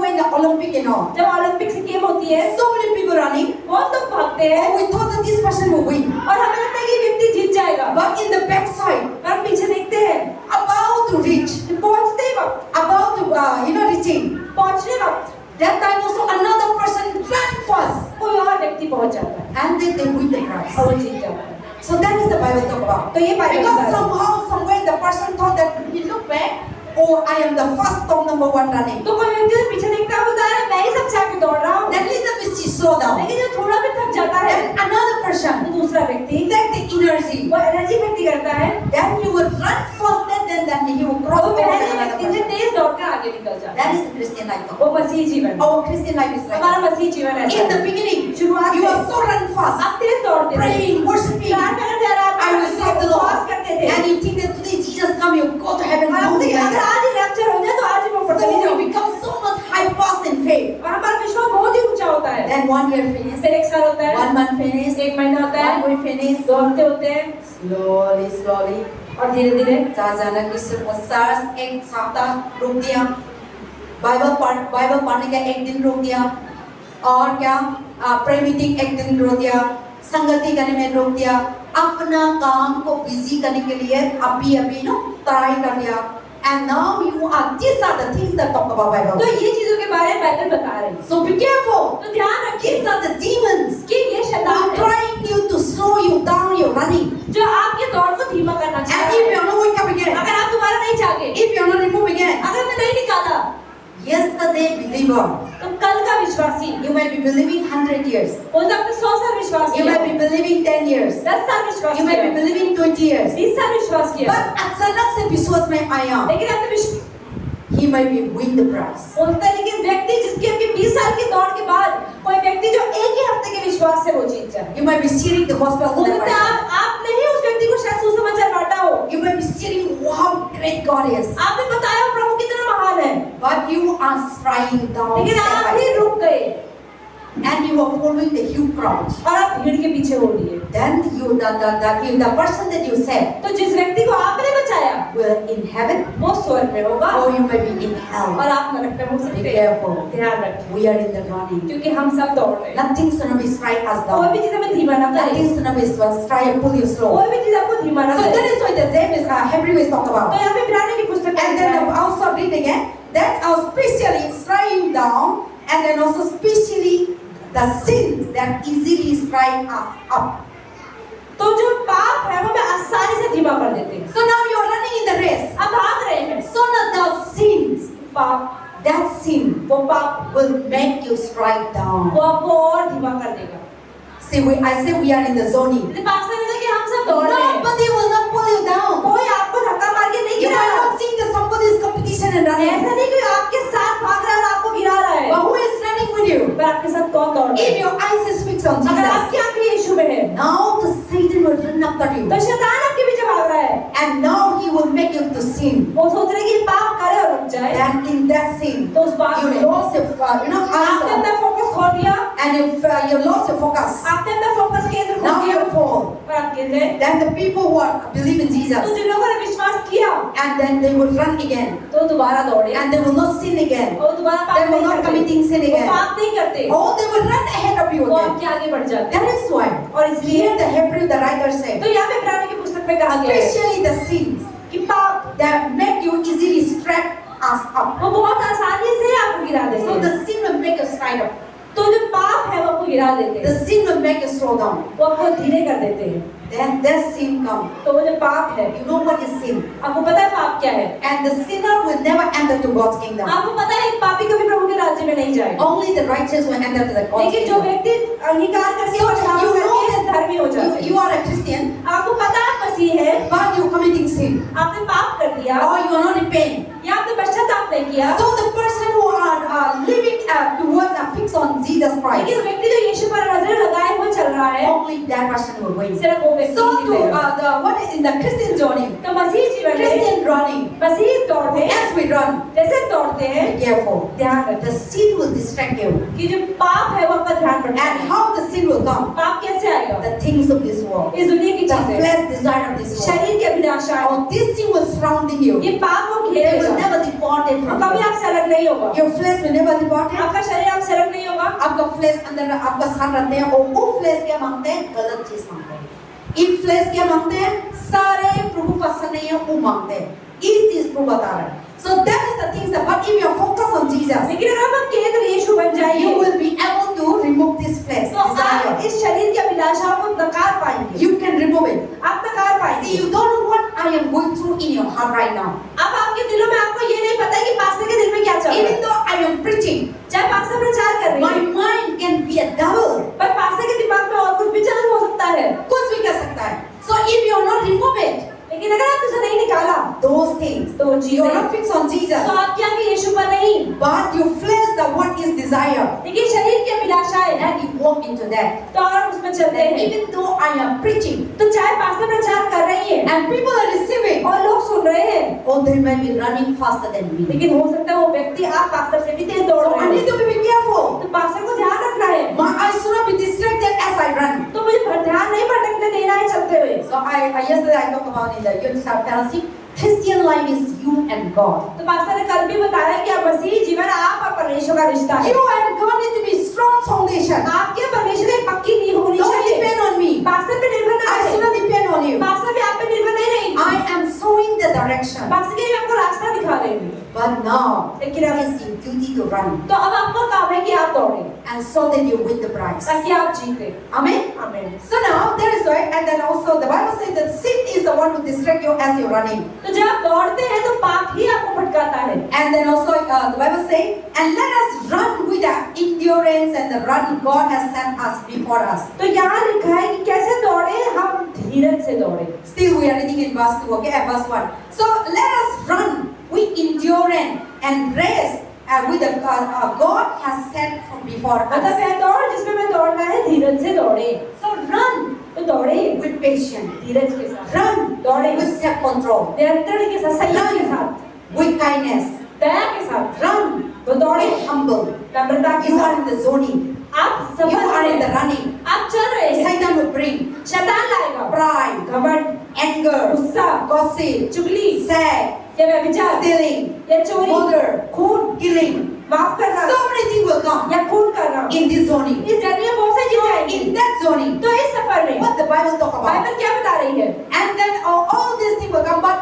when the Olympic and all, जब ओलंपिक्स की गेम होती है so many people running. बहुत लोग भागते हैं, Oh, we thought that this person will win. और हमें लगता है कि ये व्यक्ति जीत जाएगा, But in the backside, पर हम पीछे देखते हैं about to reach, पहुंचते वक्त, about to reaching. पहुंचने वक्त That time also another person ran fast, कोई और व्यक्ति पहुंच जाता है and then they win the prize. और वो जीत जाता है, So that is the Bible talk about. तो ये बाइबल Because बता रही है। somehow, somewhere, the person thought that he looked back, oh, I am the first top number 1 running. तो कोई व्यक्ति तो पीछे देखता है, बता रहा है मैं ही सबसे आगे दौड़ रहा हूँ, Then little bit she slow down. लेकिन जब थोड़ा भी थक जाता है Then another तो person, दूसरा व्यक्ति that the energy, वो एनर्जी व्यक्ति करता है, then he will run faster than he will cross वो over पहले another व्यक्ति से person. तेज दौड़कर आगे निकल जाता है, That is the Christian life. वो मसीह जीवन, Our Christian life is like हमारा that. मसीह जीवन ऐसा In the है, beginning, शुरुआत you में are so run fast, आप तेज दौड़ते थे, praying, worshiping, प्रार्थना करते आराधना I will करते, serve the उपवास Lord. करते थे, And you think that today Jesus come, you go to heaven. और No, हम देखिए, like अगर that. आज ही रैप्चर हो जाए तो आज ही वो ऊपर So चले we जाओ, become so much high fast in faith. और हमारा विश्वास बहुत ही ऊंचा होता है, Then 1 year finish, फिर 1 साल होता है, 1 month finish, 1 महीना होता 1 है, week finish. 2 हफ्ते होते हैं, Slowly. और धीरे धीरे अचानक किसी को SARS एक सप्ताह रुक दिया, बाइबल पढ़ने का 1 दिन रुक दिया, और क्या प्रे मीटिंग 1 दिन रुक दिया, संगति करने में रुक दिया, अपना काम को बिजी करने के लिए अभी ट्राई कर दिया. And now you are, these are the things that talk about Bible. तो ये चीजों के बारे में बाइबल बता रही है, So be careful. तो ध्यान रखिए These are the demons कि ये शैतान who are है trying you to slow you down your running. जो आपके दौड़ को धीमा करना And चाहता if you है, are not wake up again, अगर आप दोबारा नहीं जागे, if you are not remove again, अगर मैं नहीं निकाला, yesterday believer, तो कल का विश्वासी you might be believing 100 years. हो सकता है 100 साल विश्वास You किया, might be believing 10 years. 10 साल विश्वास You might be किया, believing 20 years. 20 साल विश्वास किया, But अचानक से विश्वास में आया, लेकिन आपने he might be win the prize. होता है, लेकिन व्यक्ति जिसकी आपकी 20 साल की दौड़ के बाद कोई व्यक्ति जो एक ही हफ्ते के विश्वास से वो जीत जाए, You might be sharing the gospel हो to that सकता है person. आपने ही उस व्यक्ति को शायद सुसमाचार बांटा हो, You might be sharing how great God is. आपने बताया हो प्रभु कितना महान है, But you are trying down लेकिन step आप by ही step. रुक गए And you are following the huge crowd. और आप भीड़ के पीछे हो लिए, Then the person that you saved तो जिस व्यक्ति को आपने बचाया will in heaven वो स्वर्ग में होगा or you may be in hell. और आप नरक में हो Be सकते हैं, careful. ध्यान रखें We are in the running. क्योंकि हम सब दौड़ रहे हैं, Nothing's gonna be strike us कोई down. भी चीज हमें धीमा ना करे, Nothing's gonna be strike and pull you slow. कोई भी चीज आपको धीमा ना So करे, that is why the same is Hebrew is talk तो about. यहाँ पे इब्रानियों की पुस्तक And then also read again. That especially striking down, and then also especially the sins that easily strike us up. तो जो पाप है वो हमें आसानी से धीमा कर देते हैं, So now you are running in the race. आप भाग रहे हैं, So now the sins, पाप that sin वो पाप will make you strike down. वो आपको और धीमा कर देगा, See, I say we are in the zoning. जैसे पास में कि हम सब दौड़ रहे हैं, Nobody will not pull you down. कोई आपको धक्का मार के नहीं You गिरा are रहा, not seeing that somebody is competition and running. ऐसा नहीं कि आपके साथ भाग रहा है और आपको गिरा रहा है, But who is running with you? पर आपके साथ कौन दौड़ रहा If है, your eyes speaks on अगर Jesus, आपकी आंखें यीशु now the Satan will run after you. तो शैतान आपके पीछे भाग रहा है, And now he will make you to sin. वो सोच रहे कि पाप करे और रुक जाए, Then in that sin, तो उस पाप you में lost your, आपने eyes, अपना फोकस खो दिया, and you lost your focus. आपने अपना फोकस केंद्र खो Now दिया you fall. और आप गिर गए। Then the people who are believe in तो Jesus, जिन लोगों ने विश्वास किया, and then they will run again, तो दोबारा दौड़े and they will not sin again. और दोबारा They पाप will नहीं not करते, committing sin वो again. पाप नहीं करते, Oh, they will run ahead of you वो again. आपके आगे बढ़ जाते। That is why. और इसलिए Here the Hebrew, the writer said, तो यहाँ पे इब्रानी की पुस्तक में कहा गया है especially the sins कि पाप that make you easily strap us up. वो बहुत आसानी से आपको गिरा देते So हैं। the sin will make us stride up. तो जो पाप है वो आपको गिरा देते हैं, The sin will make us slow down. वो आपको धीरे कर देते हैं। Then that sin comes. तो वो जो पाप है, You know what is sin? आपको पता है पाप क्या है? And the sinner will never enter to God's kingdom. आपको पता है एक पापी कभी प्रभु के राज्य में नहीं जाएगा, Only the righteous will enter to the God's लेकिन जो kingdom. व्यक्ति अंगीकार करके So बचाव you know करके that धर्मी हो जाते you हैं। are a Christian, आपको पता है आप मसीह है, but you are committing sin, आपने पाप कर दिया or you are not repaying. या आपने पश्चाताप नहीं किया, So the person who are living towards a fix on Jesus Christ, लेकिन व्यक्ति जो यीशु पर नजर लगाए हुए चल रहा है, only that person will win. सिर्फ वो व्यक्ति So ही to जीतेगा। what is in the Christian journey, तो मसीह जीवन में Christian running, मसीह दौड़ते हैं, as we run, जैसे दौड़ते हैं, be careful. ध्यान रखें The sin will distract you. कि जो पाप है वो आपका ध्यान भटकाता And है। how the sin will come? पाप कैसे आएगा? The things of this world, इस दुनिया की the चीजें, flesh desire of this world. शरीर की अभिलाषा, All these things will surrounding you. ये पाप को They will घेरेगा, never depart it from कभी you. आपसे अलग नहीं होगा, Your flesh will never depart it. आपका शरीर आपसे अलग नहीं होगा। आपका फ्लेश अंदर आपका साथ रहते हैं और वो फ्लेश क्या मांगते हैं? गलत चीज मांगते हैं। इस फ्लेश क्या मांगते हैं? सारे प्रभु पसंद नहीं है वो मांगते हैं। इस चीज को बता रहे हैं। So that is the things that, but if you are focused on Jesus, लेकिन अगर हम केंद्र यीशु बन you जाएंगे, will be able to remove this flesh तो आप desire. इस शरीर की अभिलाषाओं को नकार पाएंगे, You can remove it. आप नकार See, पाएंगे। you don't know what I am going through in your heart right now. अब आपके दिलों में आपको ये नहीं पता है कि पास्टर के दिल में क्या चल रहा Even है। though I am preaching, चाहे पास्टर प्रचार कर रही my है, mind can be a double. पर पास्टर के दिमाग में और कुछ भी चालू हो सकता है। कुछ भी कर सकता है. So if you are not remove it, लेकिन अगर आप उसे नहीं निकाला, those things, तो you are चीजें, not fixed on Jesus, तो आपके आगे यीशु पर नहीं, but you flesh the what is desire, लेकिन शरीर की अभिलाषाएं, and you walk into that. तो अगर आप उसमें चलते Then हैं, even though I am preaching, तो चाहे पास्टर प्रचार कर रही है and people are receiving, और लोग सुन रहे हैं, oh, they may be running faster than me. लेकिन हो सकता है वो व्यक्ति आप पास्टर से भी तेज दौड़ So I रहे need हो, to be careful. तो पास्टर को ध्यान रखना है, My eyes should not be distracted as I run. तो मुझे ध्यान नहीं भटकने देना है चलते हुए। So yesterday I talked about in the youth fellowship, Christian life is you and God. तो पास्टर ने कल भी बताया कि आप मसीही जीवन आप और परमेश्वर का रिश्ता है। You and God need to be strong foundation. आपके परमेश्वर एक पक्की नींव होनी Don't चाहिए। depend on me. पास्टर पे निर्भर ना I should रहे, not depend on you. Pastor भी आप पे निर्भर नहीं रहेंगे, I am showing the direction. Pastor के लिए आपको रास्ता दिखा देंगे। But now, लेकिन अब it is your duty to run. तो अब आपका काम है कि आप दौड़ें And so that you win the prize. ताकि आप जीते। Amen? आमीन। So now, there is why, and then also the Bible says that sin is the one who distracts you as you're running. तो जब आप दौड़ते हैं तो पाप ही आपको भटकाता है। And then also the Bible says, and let us run with the endurance and the run God has sent us before us. तो यहाँ लिखा है कि कैसे दौड़े, हम धीरज से दौड़े। Still we are reading in verse 2, okay, verse 1. So let us run with endurance and race with the God has sent from before मतलब us. वह दौड़ जिसमें मैं दौड़ना है धीरज से दौड़े। So run तो दौड़े with patience. धीरज के साथ, Run दौड़े with self-control. नियंत्रण के साथ, संयम के साथ, Run with kindness. दया के साथ, Run तो दौड़े with humble. नम्रता के You are साथ। in the zoning. आप You सफल are in the हैं, running. आप चल रहे हैं। Satan will bring शैतान लाएगा pride, घमंड, anger, गुस्सा, gossip, चुगली, sad, या व्यभिचार, stealing, या चोरी, murder, खून, killing. माफ करना, So many things will come या खून करना। in this zoning. इस जर्नी में बहुत सारी चीजें आएंगी। In that zoning, तो इस सफर में what the Bible talk about. Bible क्या बता रही है? And then all these things will come, but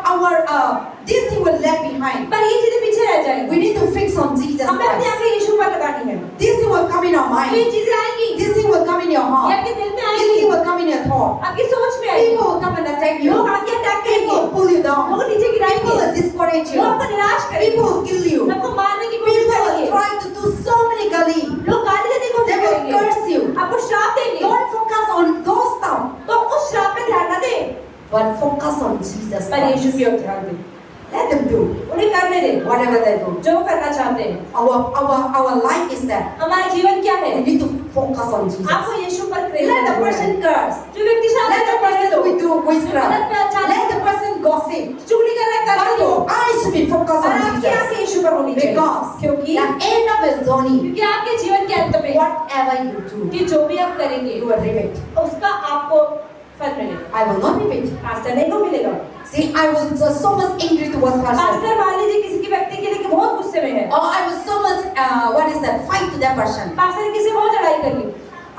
this thing will lag behind. पर ये चीजें पीछे रह जाएंगी। We need to fix on Jesus हमें अपनी Christ. आंखें यीशु पर लगानी है। This thing will come in our तो ये mind. चीजें आएंगी, This thing will come in your ये heart. आपके दिल में This आएंगी, thing will come in your thought. आपकी सोच में आएंगी। People will come and attack you. लोग आके अटैक People करेंगे, will pull you down. लोग नीचे People गिराएंगे, will discourage you. लोग आपको निराश करेंगे, People will kill you. आपको मारने की कोशिश People will करेंगे, try to do so many gully. लोग गाली देने की They कोशिश will करेंगे, curse you. आपको श्राप देंगे। Don't focus on those stuff, तो उस श्राप पे ध्यान न दें, but focus on Jesus पर यीशु Christ. की ओर ध्यान दें। Let them do उन्हें करने दें, whatever whatever they do. जो करना चाहते हैं। Our life is that. हमारा जीवन क्या है? We need to focus on Jesus. आपको यीशु पर प्रेम Let the करना person है। curse. जो व्यक्ति शादी Let the करता है तो person do witchcraft. Let the person gossip. चुगली कर रहा है But your eyes should be focused और on आपकी Jesus. आंखें यीशु पर होनी चाहिए। Because क्योंकि at end of the journey, क्योंकि आपके जीवन के अंत में whatever you do, कि जो भी आप करेंगे you will reap it. उसका आपको फल मिलेगा। I will not reap it. Pastor नहीं को मिलेगा। See, I was so much angry towards person. Pastor मान लीजिए किसी की व्यक्ति के लिए कि बहुत गुस्से में है। Or I was so much, fight to that person. Pastor ने किसी से बहुत लड़ाई कर ली।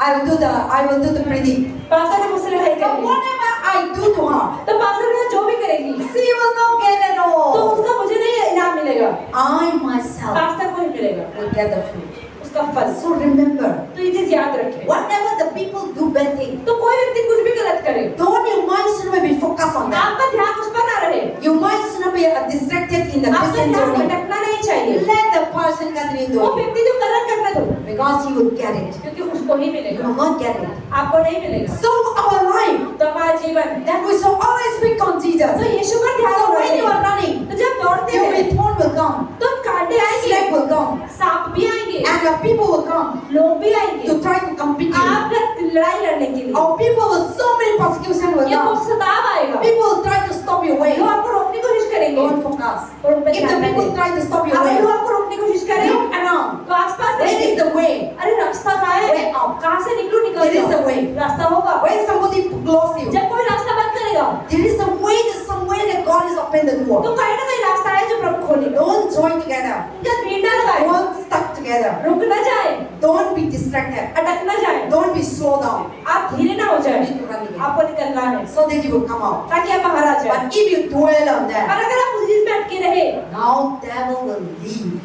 I will do the predict. Pastor ने मुझसे लड़ाई कर But ली। whatever I do to her, तो पास्टर ने जो भी करेगी she will not get at तो all. उसका मुझे नहीं इनाम मिलेगा। I myself पास्टर को ही मिलेगा will get the fruit. उसका फल। So remember, तो ये चीज याद रखें। whatever the people do bad thing, तो कोई व्यक्ति कुछ भी गलत करे don't your mind should not be focused on that. आपका ध्यान उस पर ना रहे। Your mind should not be distracted in the आपका Christian ध्यान journey. भटकना नहीं चाहिए। Let the person continue वो doing it व्यक्ति जो कर रहा है करने दो because he will get it. क्योंकि उसको ही You मिलेगा, will not get it. आपको नहीं मिलेगा। So our life, तो हमारा जीवन that we should always speak on Jesus. तो यीशु पर ध्यान So when रखें। you are running, तो जब दौड़ते your हैं thorn will come, तो कांटे आएंगे, snake will come, सांप भी आएंगे, and the people will come लोग भी आएंगे to try to compete you. आपका लड़ाई लड़ने के लिए। Or people with so many persecution will ये come. बहुत सताव आएगा। People will try to stop your way. लोग आपको रोकने की कोशिश करेंगे। Don't focus. और उन पे If the ध्यान people दें। try to stop your अगर way, लोग आपको रोकने की कोशिश करें look around. तो आसपास Where देखिए। is the way? अरे रास्ता कहाँ है? Way out. कहाँ से निकलूं? निकल There is जाओ। a way. रास्ता होगा। When somebody blows you, जब कोई रास्ता बंद करेगा there is a way. There's some way that God is open the तो door. कहीं ना कहीं रास्ता है जो प्रभु खोलेगा। Don't join together. जब भीड़ ना लगाए, Don't stuck together. रुक ना जाए, Don't be distracted. अटक ना जाए, Don't be slow down. आप धीरे ना हो You जाए। need to run again. आपको निकलना है So that you will come out. ताकि आप बाहर आ जाए। But if you dwell on that, और अगर आप उस चीज में अटके रहे now devil will leave.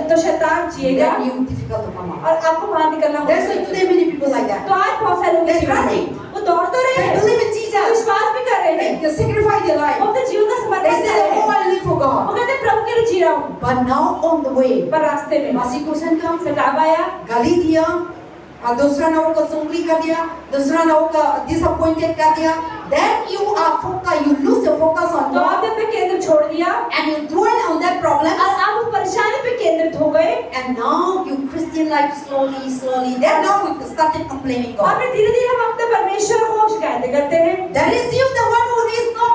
तो शैतान जिएगा Then you difficult to come out. और आपको बाहर निकलना That's why होगा। today many people like that. तो आज बहुत सारे लोग They're जीवन में running. वो दौड़ तो रहे They हैं, believe in Jesus. विश्वास भी कर रहे हैं, They sacrifice their वो life. अपने जीवन का They समर्पण say, कर रहे "Oh, हैं। I live for वो God." कहते हैं प्रभु के लिए जी रहा हूँ, But now on the way, पर रास्ते में persecution comes. सताव आया, गाली दिया, और दूसरा ना को चुगली कर दिया, दूसरा ना को disappointed कर दिया. Then you are focused. You lose your focus on तो God, आपने अपना केंद्र छोड़ दिया and you dwell on that problem. और आप उस परेशानी पे केंद्रित हो गए And now your Christian life slowly. Then now we started complaining और God. फिर धीरे-धीरे हम अपने परमेश्वर को शिकायतें करते हैं। That is you, the one who is not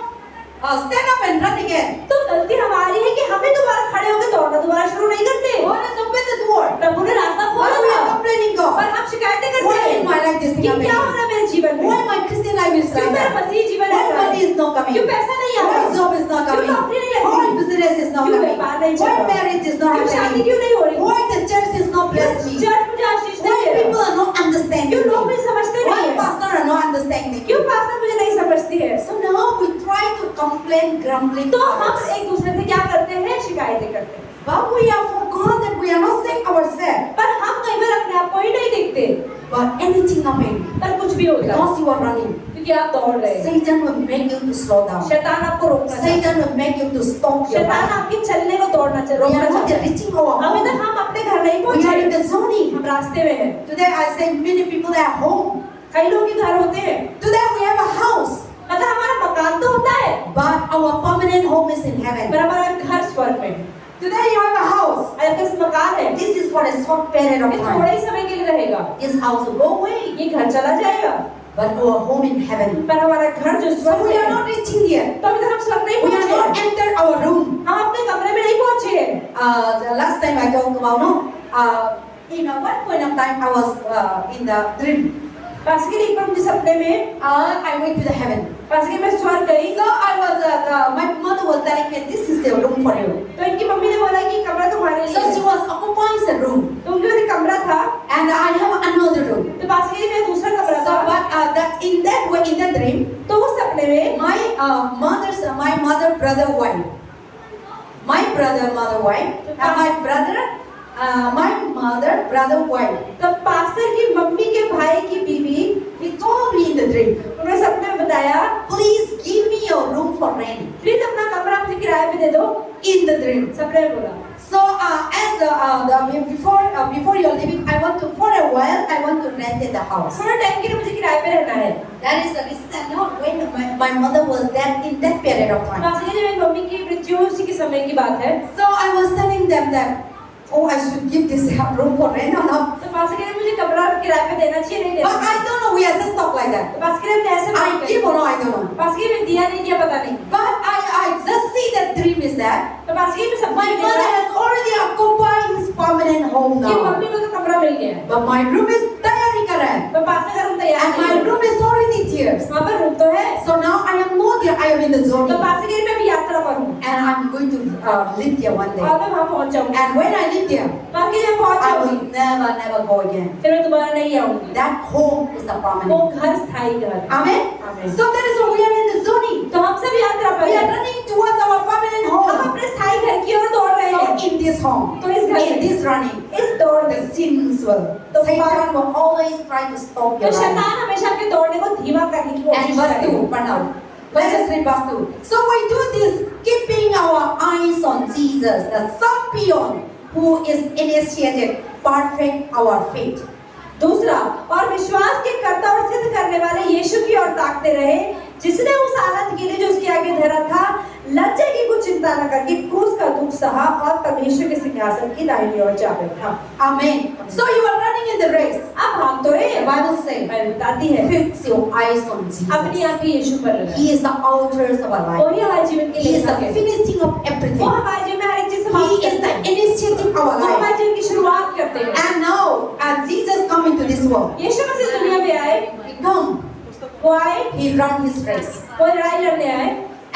stand up and run again. तो गलती हमारी है कि हमें दोबारा खड़े होकर दौड़ना दोबारा शुरू नहीं करते। God has opened the door. प्रभु ने रास्ता Why खोला we are था, complaining पर God? हम शिकायतें करते Why in my हैं life this कि thing क्या हो happening? रहा है मेरे जीवन में, Why my Christian life is क्यों like मेरा that? मसीही जीवन Why ऐसा money है, is not coming? क्यों पैसा नहीं आ Why रहा, job is not क्यों coming? नौकरी नहीं लग Why रही, business is not क्यों coming? व्यापार नहीं चल Why रहा, marriage is not क्यों शादी happening? क्यों नहीं हो रही, Why the church is not blessed me? Church मुझे आशीष Why नहीं दे people रहा, are not understanding क्यों लोग me? मुझे समझते Why नहीं हैं, pastor are not understanding me? क्यों पास्टर मुझे नहीं समझती है। So now we try to complain, grumbling. तो हम others. एक दूसरे से क्या करते हैं, शिकायतें करते हैं, But we have forgotten that we are not saying ourselves. पर हम कई बार अपने आप को ही नहीं देखते, But anything happening पर कुछ भी होता है because you are running. क्योंकि आप दौड़ रहे हैं। Satan will make you to slow down. शैतान आपको रोकना चाहता है, Satan will make you to stop your शैतान life. आपके चलने को दौड़ना We रोकना are not चाहता है। reaching our अभी home. तक हम अपने घर नहीं We are in पहुंचे, the zoning. हम रास्ते में हैं। Today I say many people are home. कई लोग के घर होते हैं, Today we have a house. मतलब हमारा मकान तो होता है, But our permanent home is in heaven. पर हमारा घर स्वर्ग में है। Today you have a house. अगर किस मकान है, This is for a short period of ये time. थोड़े ही समय के लिए रहेगा, This house will go away. ये घर चला जाएगा, But our home in heaven. पर हमारा घर जो So स्वर्ग we में are है, not reaching there. तो अभी तक हम स्वर्ग नहीं We are not पहुंचे, entered our room. हम अपने कमरे में नहीं पहुंचे हैं। The last time I talked about, no, in one point of time I was in the dream. पास के लिए एक बार मुझे सपने में I went to the heaven. पास के मैं स्वर्ग गई, So I was, my mother was telling me, this is the room for you. तो इनकी मम्मी ने बोला कि कमरा तुम्हारे लिए So she है। was occupying the room, तो उनके पास एक कमरा था, and I have another room. तो पास के लिए मेरा दूसरा कमरा So, था। but that in that way, in that dream, तो उस सपने में my mother, brother, wife, my brother, mother, wife, my mother, brother, wife. तो पास्टर की मम्मी के भाई की बीवी He told me in the dream, उन्होंने सपने में बताया, please give me your room for rent. Please अपना कमरा मुझे किराए पे दे दो। In the dream. सपने में बोला। So as before you're leaving, I want to, for a while, I want to rent the house. थोड़ा टाइम के लिए मुझे किराए पे रहना है। That is the reason, no, when my mother was there in that period of time. पास के मेरी मम्मी की मृत्यु हुई उसी के समय की बात है। So I was telling them that, oh, I should give this room for rent or not. तो पास के मुझे कमरा किराए पे देना चाहिए नहीं देना। But I don't know, we are just talk like that. तो पास के ने ऐसे I give or no, I don't know. पास के में दिया नहीं दिया पता नहीं। But I just see that dream is that तो पास के में सब my mother has already occupied his permanent home कि now. मम्मी को तो कमरा मिल गया है। But my room is तैयारी कर रहा है. तो पास का रूम तैयार And है। my room is already there. वहाँ पर रूम तो है। So now I am not there, I am in the तो zone. पास के मैं भी यात्रा पर हूँ। And I'm going to live there one day. और मैं वहाँ पहुँच जाऊँगी। And when I live there, पास के जब पहुँच I जाऊँगी will never go again. फिर मैं दोबारा नहीं आऊँगी। That home is the वो permanent. घर स्थायी घर है। Amen? Amen. So that is why we are in the zoning. तो हम सब यात्रा पर We are हैं। running towards our permanent हम home. अपने स्थायी घर की ओर दौड़ रहे हैं। So in this home, तो इस घर in में this running, इस दौड़ में the sins will, तो Satan will always try to stop तो your running. शैतान हमेशा आपके दौड़ने को धीमा करने की And कोशिश verse करेगा। 2, but now, let's just read verse 2. So we do this, keeping our eyes on Jesus, the champion who is initiated, perfect our faith. दूसरा, और विश्वास के कर्ता और सिद्ध करने वाले यीशु की ओर ताकते रहे, जिसने उस आनंद के लिए जो उसके आगे धरा था, लज्जा की कुछ चिंता न करके क्रूस का दुख सहा और परमेश्वर के सिंहासन की दाहिनी ओर जा बैठा। Amen. So you are running in the race. आप भाग तो रहे The हैं। Bible says, बाइबल बताती है, fix your eyes on अपनी Jesus. आंखें यीशु पर लगाएं। He is the author of our life. वही हमारे जीवन के He is लेखक the है। finishing of वो everything. हमारे जीवन में हर एक चीज He समाप्त is करता the है। initiating वो our life. हमारे जीवन की शुरुआत करते हैं। And now, as Jesus come into this world, यीशु मसीह दुनिया में आए, he come, वो आए, he run his race. वो लड़ाई लड़ने आए,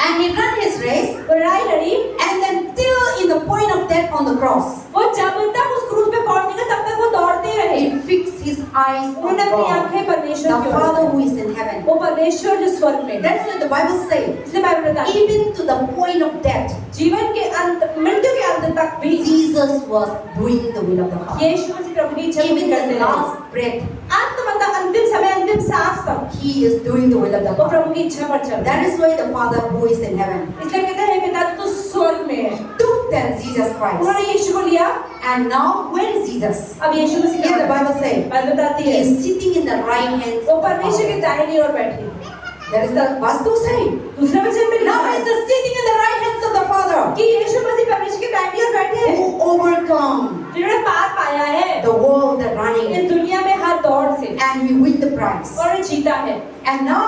And he ran his race, वो लड़ाई लड़ी, and then till in the point of death on the cross, वो जब तक उस क्रूस पे पहुंचने का तब तक वो दौड़ते रहे। he fixed his eyes on उन्होंने अपनी God, आंखें परमेश्वर the की ओर Father लगाई। who is in heaven. वो परमेश्वर जो स्वर्ग में है। That's what the Bible says. इसलिए बाइबल बताती है, Even to the point of death, जीवन के अंत, मृत्यु के अंत तक भी Jesus was doing the will of the Father. यीशु मसीह प्रभु की इच्छा पूरी Even करते the रहे। last breath, अंत मतलब अंतिम समय, अंतिम सांस तक he is doing the will of the वो Father. प्रभु की इच्छा पर चल रहा है। That is why the Father who is in heaven इसलिए कहते हैं पिता तो स्वर्ग में है। took that Jesus Christ. उन्होंने यीशु को लिया। And now, where is Jesus? अब यीशु मसीह Here the कहाँ है? Bible says, बाइबल बताती he है, is sitting in the right hand वो of the परमेश्वर के Father. दाहिनी ओर बैठे। That is the verse 2 saying. दूसरा वचन में Now लिखा he है is sitting in the right hands of the Father, कि यीशु मसीह परमेश्वर के दाहिनी ओर बैठे हैं, who overcome जिन्होंने पार पाया है the world, the इस running, दुनिया में हर दौड़ से and he win the prize. और उन्हें जीता है And now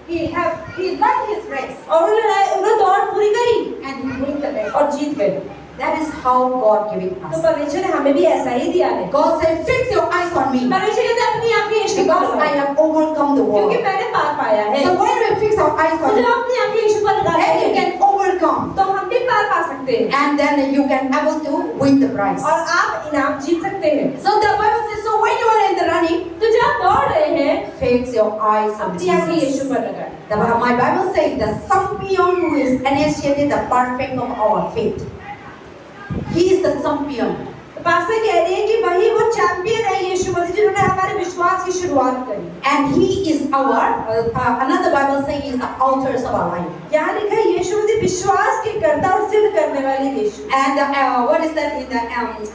he run his race, और उन्होंने दौड़ पूरी करी and he win the race. और जीत गए। That is how God giving तो us. परमेश्वर ने हमें भी ऐसा ही दिया है। God said, fix your eyes on me, परमेश्वर कहते हैं अपनी आंखें यीशु पर because I लगाओ, have overcome the क्योंकि world. मैंने पार पाया है। So when we fix our eyes तो on जब him, अपनी आंखें यीशु पर लगाते then you हैं can overcome, तो हम भी पार पा सकते हैं and then you can able to win the prize. और आप इनाम जीत सकते हैं। So the Bible says, so when you are in the running, तो जब आप दौड़ रहे हैं fix your eyes on अपनी आंखें Jesus. यीशु पर लगाएं। My Bible says, the champion who is initiated the perfect of our faith. He is the champion. तो पास्टर कह रही है कि वही वो चैंपियन है यीशु मसीह जिन्होंने हमारे विश्वास की शुरुआत करी। And he is our, another Bible says he is the authors of our life. यहाँ लिखा है यीशु मसीह विश्वास के कर्ता और सिद्ध करने वाले यीशु। And what is that in the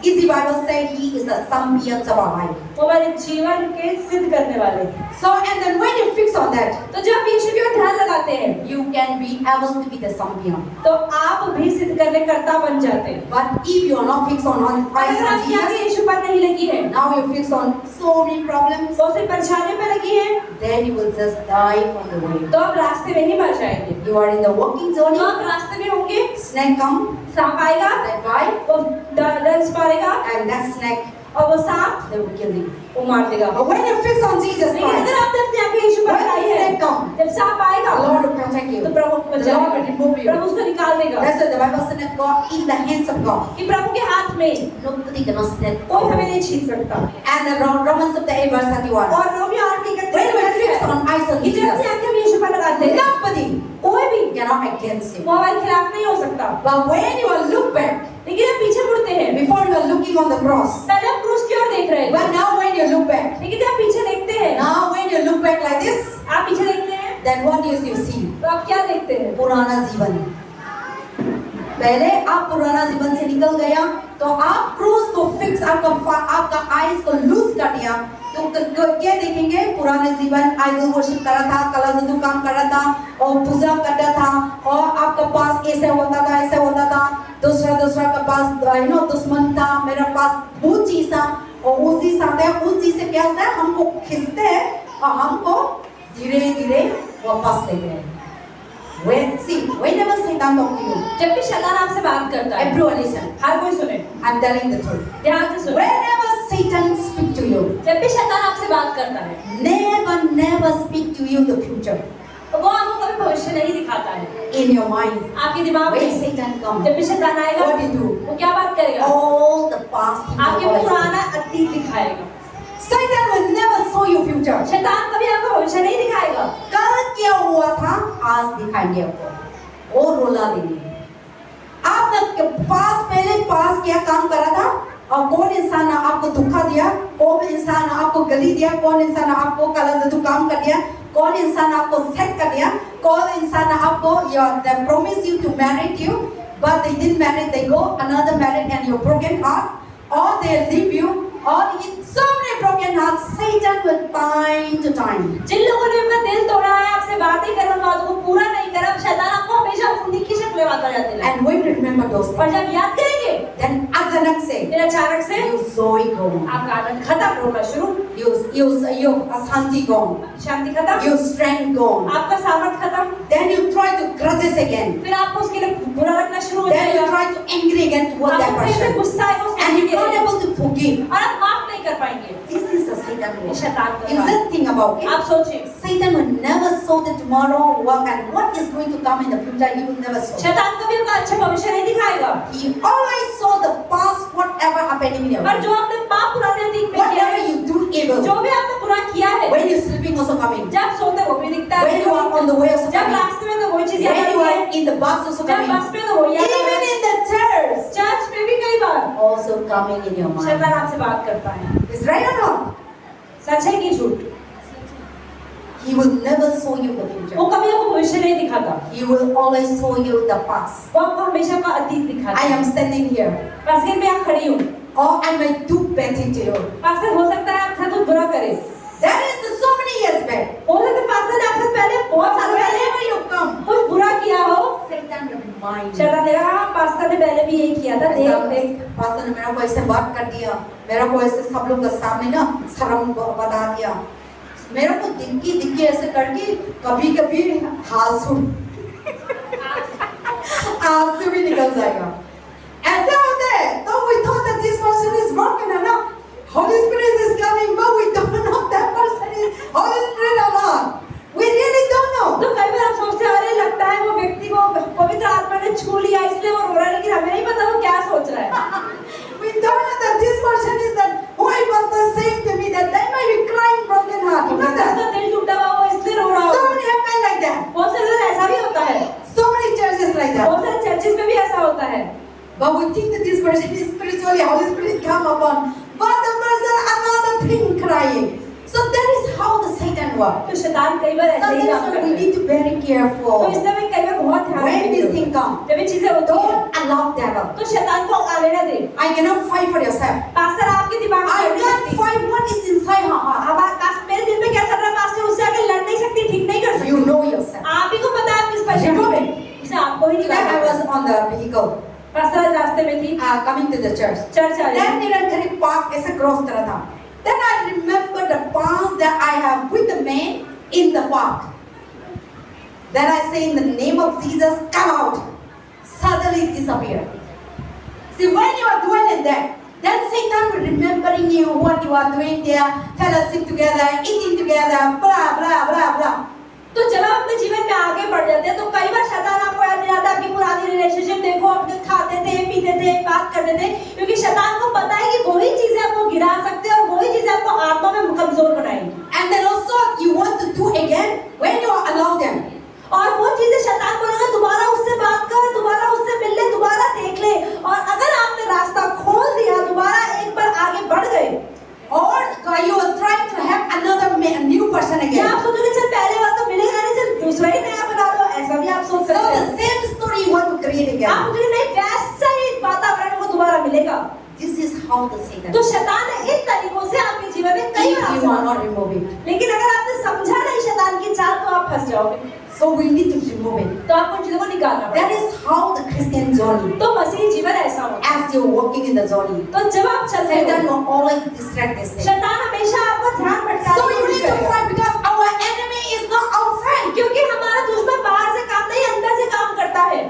Easy Bible say he is the champions of our life. वो हमारे जीवन के सिद्ध करने वाले। So and then when you fix on that, तो जब यीशु की ओर ध्यान लगाते हैं you can be able to be the champion. तो आप भी सिद्ध करने कर्ता बन जाते हैं। But if you are not fixed on eyes अगर on आपकी आंखें Jesus, यीशु पर नहीं लगी है, now you fix on so many problems, बहुत सी परेशानियों पे लगी है, then you will just die on the way. तो आप रास्ते में ही मर जाएंगे। You are in the walking तो journey, आप रास्ते में होंगे, snake come, सांप आएगा, that bite, वो डंस मारेगा and that snake और वो सांप they will kill you. वो मार देगा। But when you fix on Jesus लेकिन अगर Christ, आपने अपनी आंखें यीशु पर when लगाई the है, snake come, जब सांप आएगा the Lord will protect you. तो प्रभु को The बचाएगा, Lord will remove you. प्रभु उसको निकाल देगा। That's why the Bible says that God in the hands of God. कि प्रभु के हाथ में Nobody cannot snatch. कोई हमें नहीं छीन सकता। And the Romans chapter 8 verse 31. और रोमियो 8 की When we fix on eyes on कि जब अपनी Jesus, आंखें हम यीशु पर लगाते हैं, nobody कोई भी cannot against you. वो हमारे खिलाफ नहीं हो सकता। But when you will look back, लेकिन हम पीछे मुड़ते हैं, before you are looking on the cross, पहले हम क्रूस की ओर देख रहे थे, but now when you look back, लेकिन जब आप पीछे देखते हैं, now when you look back like this, आप पीछे देखते हैं, then what do you see? तो आप क्या देखते हैं? पुराना जीवन. पहले आप पुराना जीवन से निकल गया तो आप क्रूज को फिक्स आपका आईज को लूज कर दिया तो क्या देखेंगे? पुराने जीवन आइडल वर्शिप कर रहा था, कला जादू काम कर रहा था और पूजा कर रहा था और आपका पास ऐसे होता था दूसरा का पास दुश्मन था, मेरा पास वो चीज था और उस चीज आते हैं, उस चीज से क्या होता है? हमको खींचते हैं और हमको धीरे धीरे वापस लेते हैं। Whenever Satan talk to you, जब भी शैतान आपसे बात करता है, everyone listen. हर कोई सुने, I'm telling the truth. ध्यान से सुने। Whenever Satan speak to you, जब भी शैतान आपसे बात करता है, never speak to you the future वो आपको कभी भविष्य नहीं दिखाता है। in your mind. आपके दिमाग When में Satan comes, जब भी शैतान आएगा, what do you do? वो क्या बात करेगा? All the past things आपके of your life. पुराना अतीत दिखाएगा। Satan will never show you future. शैतान कभी आपको भविष्य नहीं दिखाएगा। कल क्या हुआ था आज दिखाएंगे आपको और रुला देंगे। आपने पास क्या काम करा था और कौन इंसान ने आपको धोखा दिया, कौन इंसान ने आपको गली दिया, कौन इंसान ने आपको कला जादू काम कर दिया, कौन इंसान ने आपको सेट कर दिया, कौन इंसान ने आपको they promise you to marry you but they didn't marry, they go another marriage and you're broken heart or they leave you or in so many broken hearts Satan will time. जिन लोगों ने अपना दिल तोड़ा है, आपसे बातें कर बातों को पूरा नहीं करा, शैतान आपको हमेशा उन्हीं की शक्ल में आता जाता है। And when you remember those और जब याद करेंगे, then अचानक से फिर अचानक से your joy gone, आपका आनंद खत्म होना शुरू, your अशांति gone, शांति खत्म, your strength gone. आपका सामर्थ खत्म, Then you try to grudges again. फिर आपको उसके लिए बुरा लगना शुरू हो Then you जाएगा, try to angry again toward that आपको फिर से person. गुस्सा आएगा उस And व्यक्ति you're के not लिए, able to forgive. और आप माफ नहीं कर पाएंगे। This is the Satan ये work. शैतान का You काम है। just think about it. आप सोचिए, Satan will never show the tomorrow work and what is going to come in the future. He will never show. शैतान कभी आपका अच्छा भविष्य नहीं दिखाएगा, He always saw the past, whatever happening in your और life. जो आपने पाप पुराने अतीत में किया Whatever है, you do evil, जो भी आपने बुरा किया है, when you're sleeping also coming. जब सोते वो भी दिखता है, When you are on the way also जब coming. रास्ते में तो वही चीज याद When you आती है, are in the bus also जब coming. बस में तो वही याद आती Even है, in the church चर्च में भी कई बार also coming in your शैतान mind. आपसे बात करता है। Is right or not? सच है कि झूठ? He will never show you the वो future. कभी आपको भविष्य नहीं दिखाता, He will always show you the past. वो आपको हमेशा का अतीत दिखाता I है। am standing here, पास्टर मैं यहाँ खड़ी हूँ, or I may do bad thing to you. Pastor हो सकता है आपके साथ कुछ बुरा करे, That is so many years back. हो सकता है पास्टर ने आपके साथ पहले बहुत साल पहले Whenever you come, कुछ बुरा किया हो, Satan will remind you. शैतान देगा हाँ पास्टर ने पहले भी यही किया था, देख देख पास्टर ने मेरा को ऐसे बात कर दिया, मेरा को ऐसे सब लोग के सामने ना शर्म बता दिया, मेरा को दिक्की ऐसे करके कभी आंसू भी निकल जाएगा। ऐसा होता है तो we thought that this person is broken है ना, Holy Spirit is coming but we don't know that person is Holy Spirit or not. We really don't know. तो कई बार आप सोचते हैं अरे लगता है वो व्यक्ति को पवित्र आत्मा ने छू लिया इसलिए वो रो रहा है, लेकिन हमें नहीं पता वो क्या सोच रहा है। We don't know that this person is that why pastor saying to me that they might be crying broken heart. You know that? उसका दिल टूटा हुआ वो इसलिए रो रहा So हो। many happen like that. बहुत सारे लोग ऐसा भी होता है, So many churches like that. बहुत सारे चर्चिस में भी ऐसा होता है। But we think that this person is spiritually, Holy Spirit come upon. But the person another thing crying. So that is how the Satan works. तो शैतान कई बार ऐसे ही काम So करता we है। need to be very तो careful. इसलिए मैं कई बार बहुत ध्यान When रखती this हूँ। thing come, जब ये चीजें होती हैं, don't allow devil. तो शैतान को आने ना दे। I cannot fight for yourself. Pastor आपके दिमाग में I लड़ नहीं can't सकती। fight what is inside her heart. अब मेरे दिल में क्या चल रहा है पास्टर, उससे आगे लड़ नहीं सकती, ठीक नहीं कर सकती। You know yourself. आप ही को पता है आप किस परेशानी में, उसे आपको ही नहीं Today I was पता। on the vehicle पास्टर आज रास्ते में थी, coming to the church. Church आ रही Then थी। मेरा घर पार्क ऐसे क्रॉस करा था. Then I remember the past that I have with the man in the park. Then I say in the name of Jesus, come out. Suddenly it disappeared. See, when you are dwelling there, then Satan will remembering you what you are doing there, fellowship together, eating together, blah blah blah blah. तो जब आप अपने जीवन में आगे बढ़ जाते हैं तो कई बार शैतान आपको याद दिलाता है आपकी पुरानी रिलेशनशिप, देखो आप खाते थे, पीते थे, बात करते थे, क्योंकि शैतान को पता है कि वही चीजें आपको गिरा सकते हैं और वही चीजें आपको आत्मा में कमजोर बनाएंगी। And then also you want to do again when you are allow them. और वो चीजें शैतान बोलेगा दोबारा उससे बात कर, दोबारा उससे मिल ले, दोबारा देख ले, और अगर आपने रास्ता खोल दिया, दोबारा एक बार आगे बढ़ गए, Or you are trying to have another new person या again. आप सोचोगे चल पहले बार तो मिलेगा नहीं, चल दूसरा ही नया बना लो, ऐसा भी आप सोच So सकते the हैं। same story you want to create आप again. मुझे नहीं This is how the Satan. तो शैतान ने इन तरीकों से आपके जीवन में कई बार If you are आजमाया। not remove it, लेकिन अगर आपने समझा नहीं शैतान की चाल तो आप फंस जाओगे। so we need to remove it. तो आपको उन चीजों को निकालना That पड़ेगा। is how the Christian journey. तो मसीही जीवन ऐसा होता है। As you're walking in the journey, तो जब आप चलते Satan हो, will always distract this thing. शैतान हमेशा आपका ध्यान भटकाने So की you कोशिश need to करेगा। fight because our enemy is not outside. क्योंकि हमारा दुश्मन बाहर से काम नहीं अंदर से काम करता है।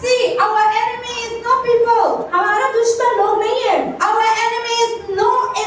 See, our enemy is not people. हमारा दुश्मन लोग नहीं है। Our enemy is not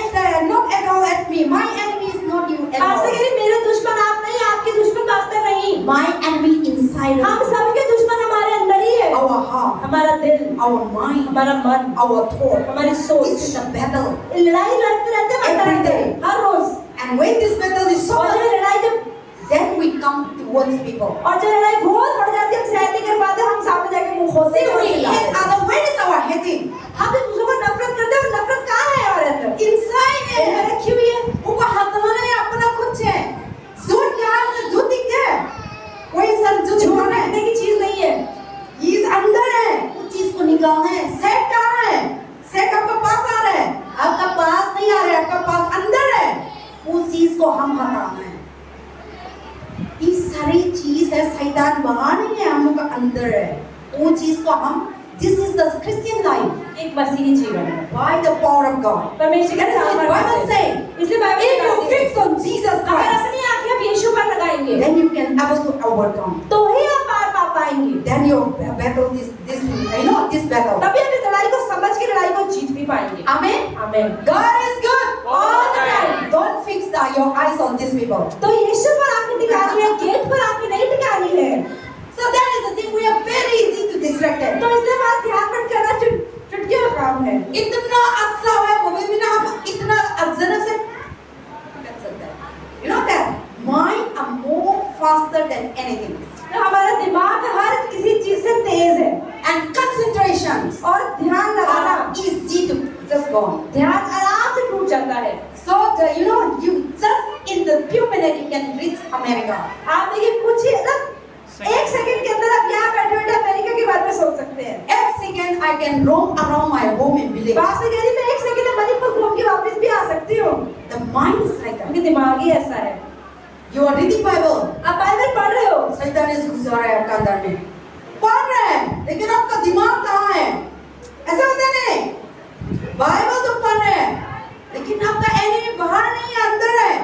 at all at me. My enemy is not you at pastor all. कह रही मेरे दुश्मन आप नहीं, आपके दुश्मन पास्टर नहीं। My enemy inside हम of सबके दुश्मन हमारे अंदर ही है। our heart, हमारा दिल, our mind, हमारा मन, our thought. हमारी This सोच। is a battle. लड़ाई लड़ते रहते हैं Every रहते day. हैं, हर रोज। And when this battle is so और much, जब लड़ाई जब then we come towards people. और जब लड़ाई बहुत बढ़ जाती है, हम सहन नहीं कर पाते, हम सामने जाके मुंह खोलते See, हैं और we चिल्लाते hate हैं। other. Where is our hating? हम एक दूसरे को नफरत करते हैं और नफरत कहाँ है हमारे अंदर? Inside दिल में है. रखी हुई है। ऊपर हाथाना है अपना खुद से. झूठ यहाँ से झूठ दिखते हैं. कोई इंसान झूठ झूठ दिखाना है. रखने की चीज नहीं है। ये अंदर है. उस चीज को निकालना है. सेट कहाँ है? सेट आपका पास आ रहा है. आपका पास नहीं आ रहा है. आपका पास अंदर है. उस चीज को हम हटाना है. ये सारी चीज है. शैतान बाहर नहीं है, हम लोग का अंदर है. वो चीज को हम This is the Christian life. एक मसीही जीवन है। By the power of God. परमेश्वर के That is what सामर्थ्य Bible से। say. इसलिए बाइबल If you बताती है, fix on Jesus अगर Christ, अपनी आंखें आप यीशु पर लगाएंगे, then you can able to overcome. तो ही आप पार पा पाएंगे। Then your battle this battle. तभी आप इस लड़ाई को समझ के लड़ाई को जीत भी पाएंगे। Amen. आमीन। God is good all the time. Don't fix your eyes on these people. तो यीशु पर आंखें टिकानी है, गेट पर आंखें नहीं टिकानी है। So that is the thing. We are very easy to distracted. तो इसलिए बात ध्यान भटक करना चुटकियों का काम है। इतना अच्छा है वो भी ना हम इतना अचानक से कर सकते हैं. You know that mind are more faster than anything. तो हमारा दिमाग हर किसी चीज से तेज है And concentration और ध्यान लगाना are easy to just go on. ध्यान आराम से टूट जाता है। So you just in the few minutes you can reach America. आप देखिए कुछ ही मतलब एक सेकंड के अंदर आप यहाँ बैठे बैठे अमेरिका के बारे में सोच सकते हैं। Every second I can roam around my home in village. बात से कह रही मैं एक सेकंड में मणिपुर घूम के वापस भी आ सकती हूँ। The mind is like that. क्योंकि दिमाग ही ऐसा है। You are reading Bible. आप बाइबल पढ़ रहे हो, शैतान इस घुस रहा है आपका अंदर में. पढ़ रहे हैं, लेकिन आपका दिमाग कहाँ है? ऐसा होता नहीं. बाइबल तो पढ़ रहे हैं, लेकिन आपका एनिमी बाहर नहीं है, अंदर है.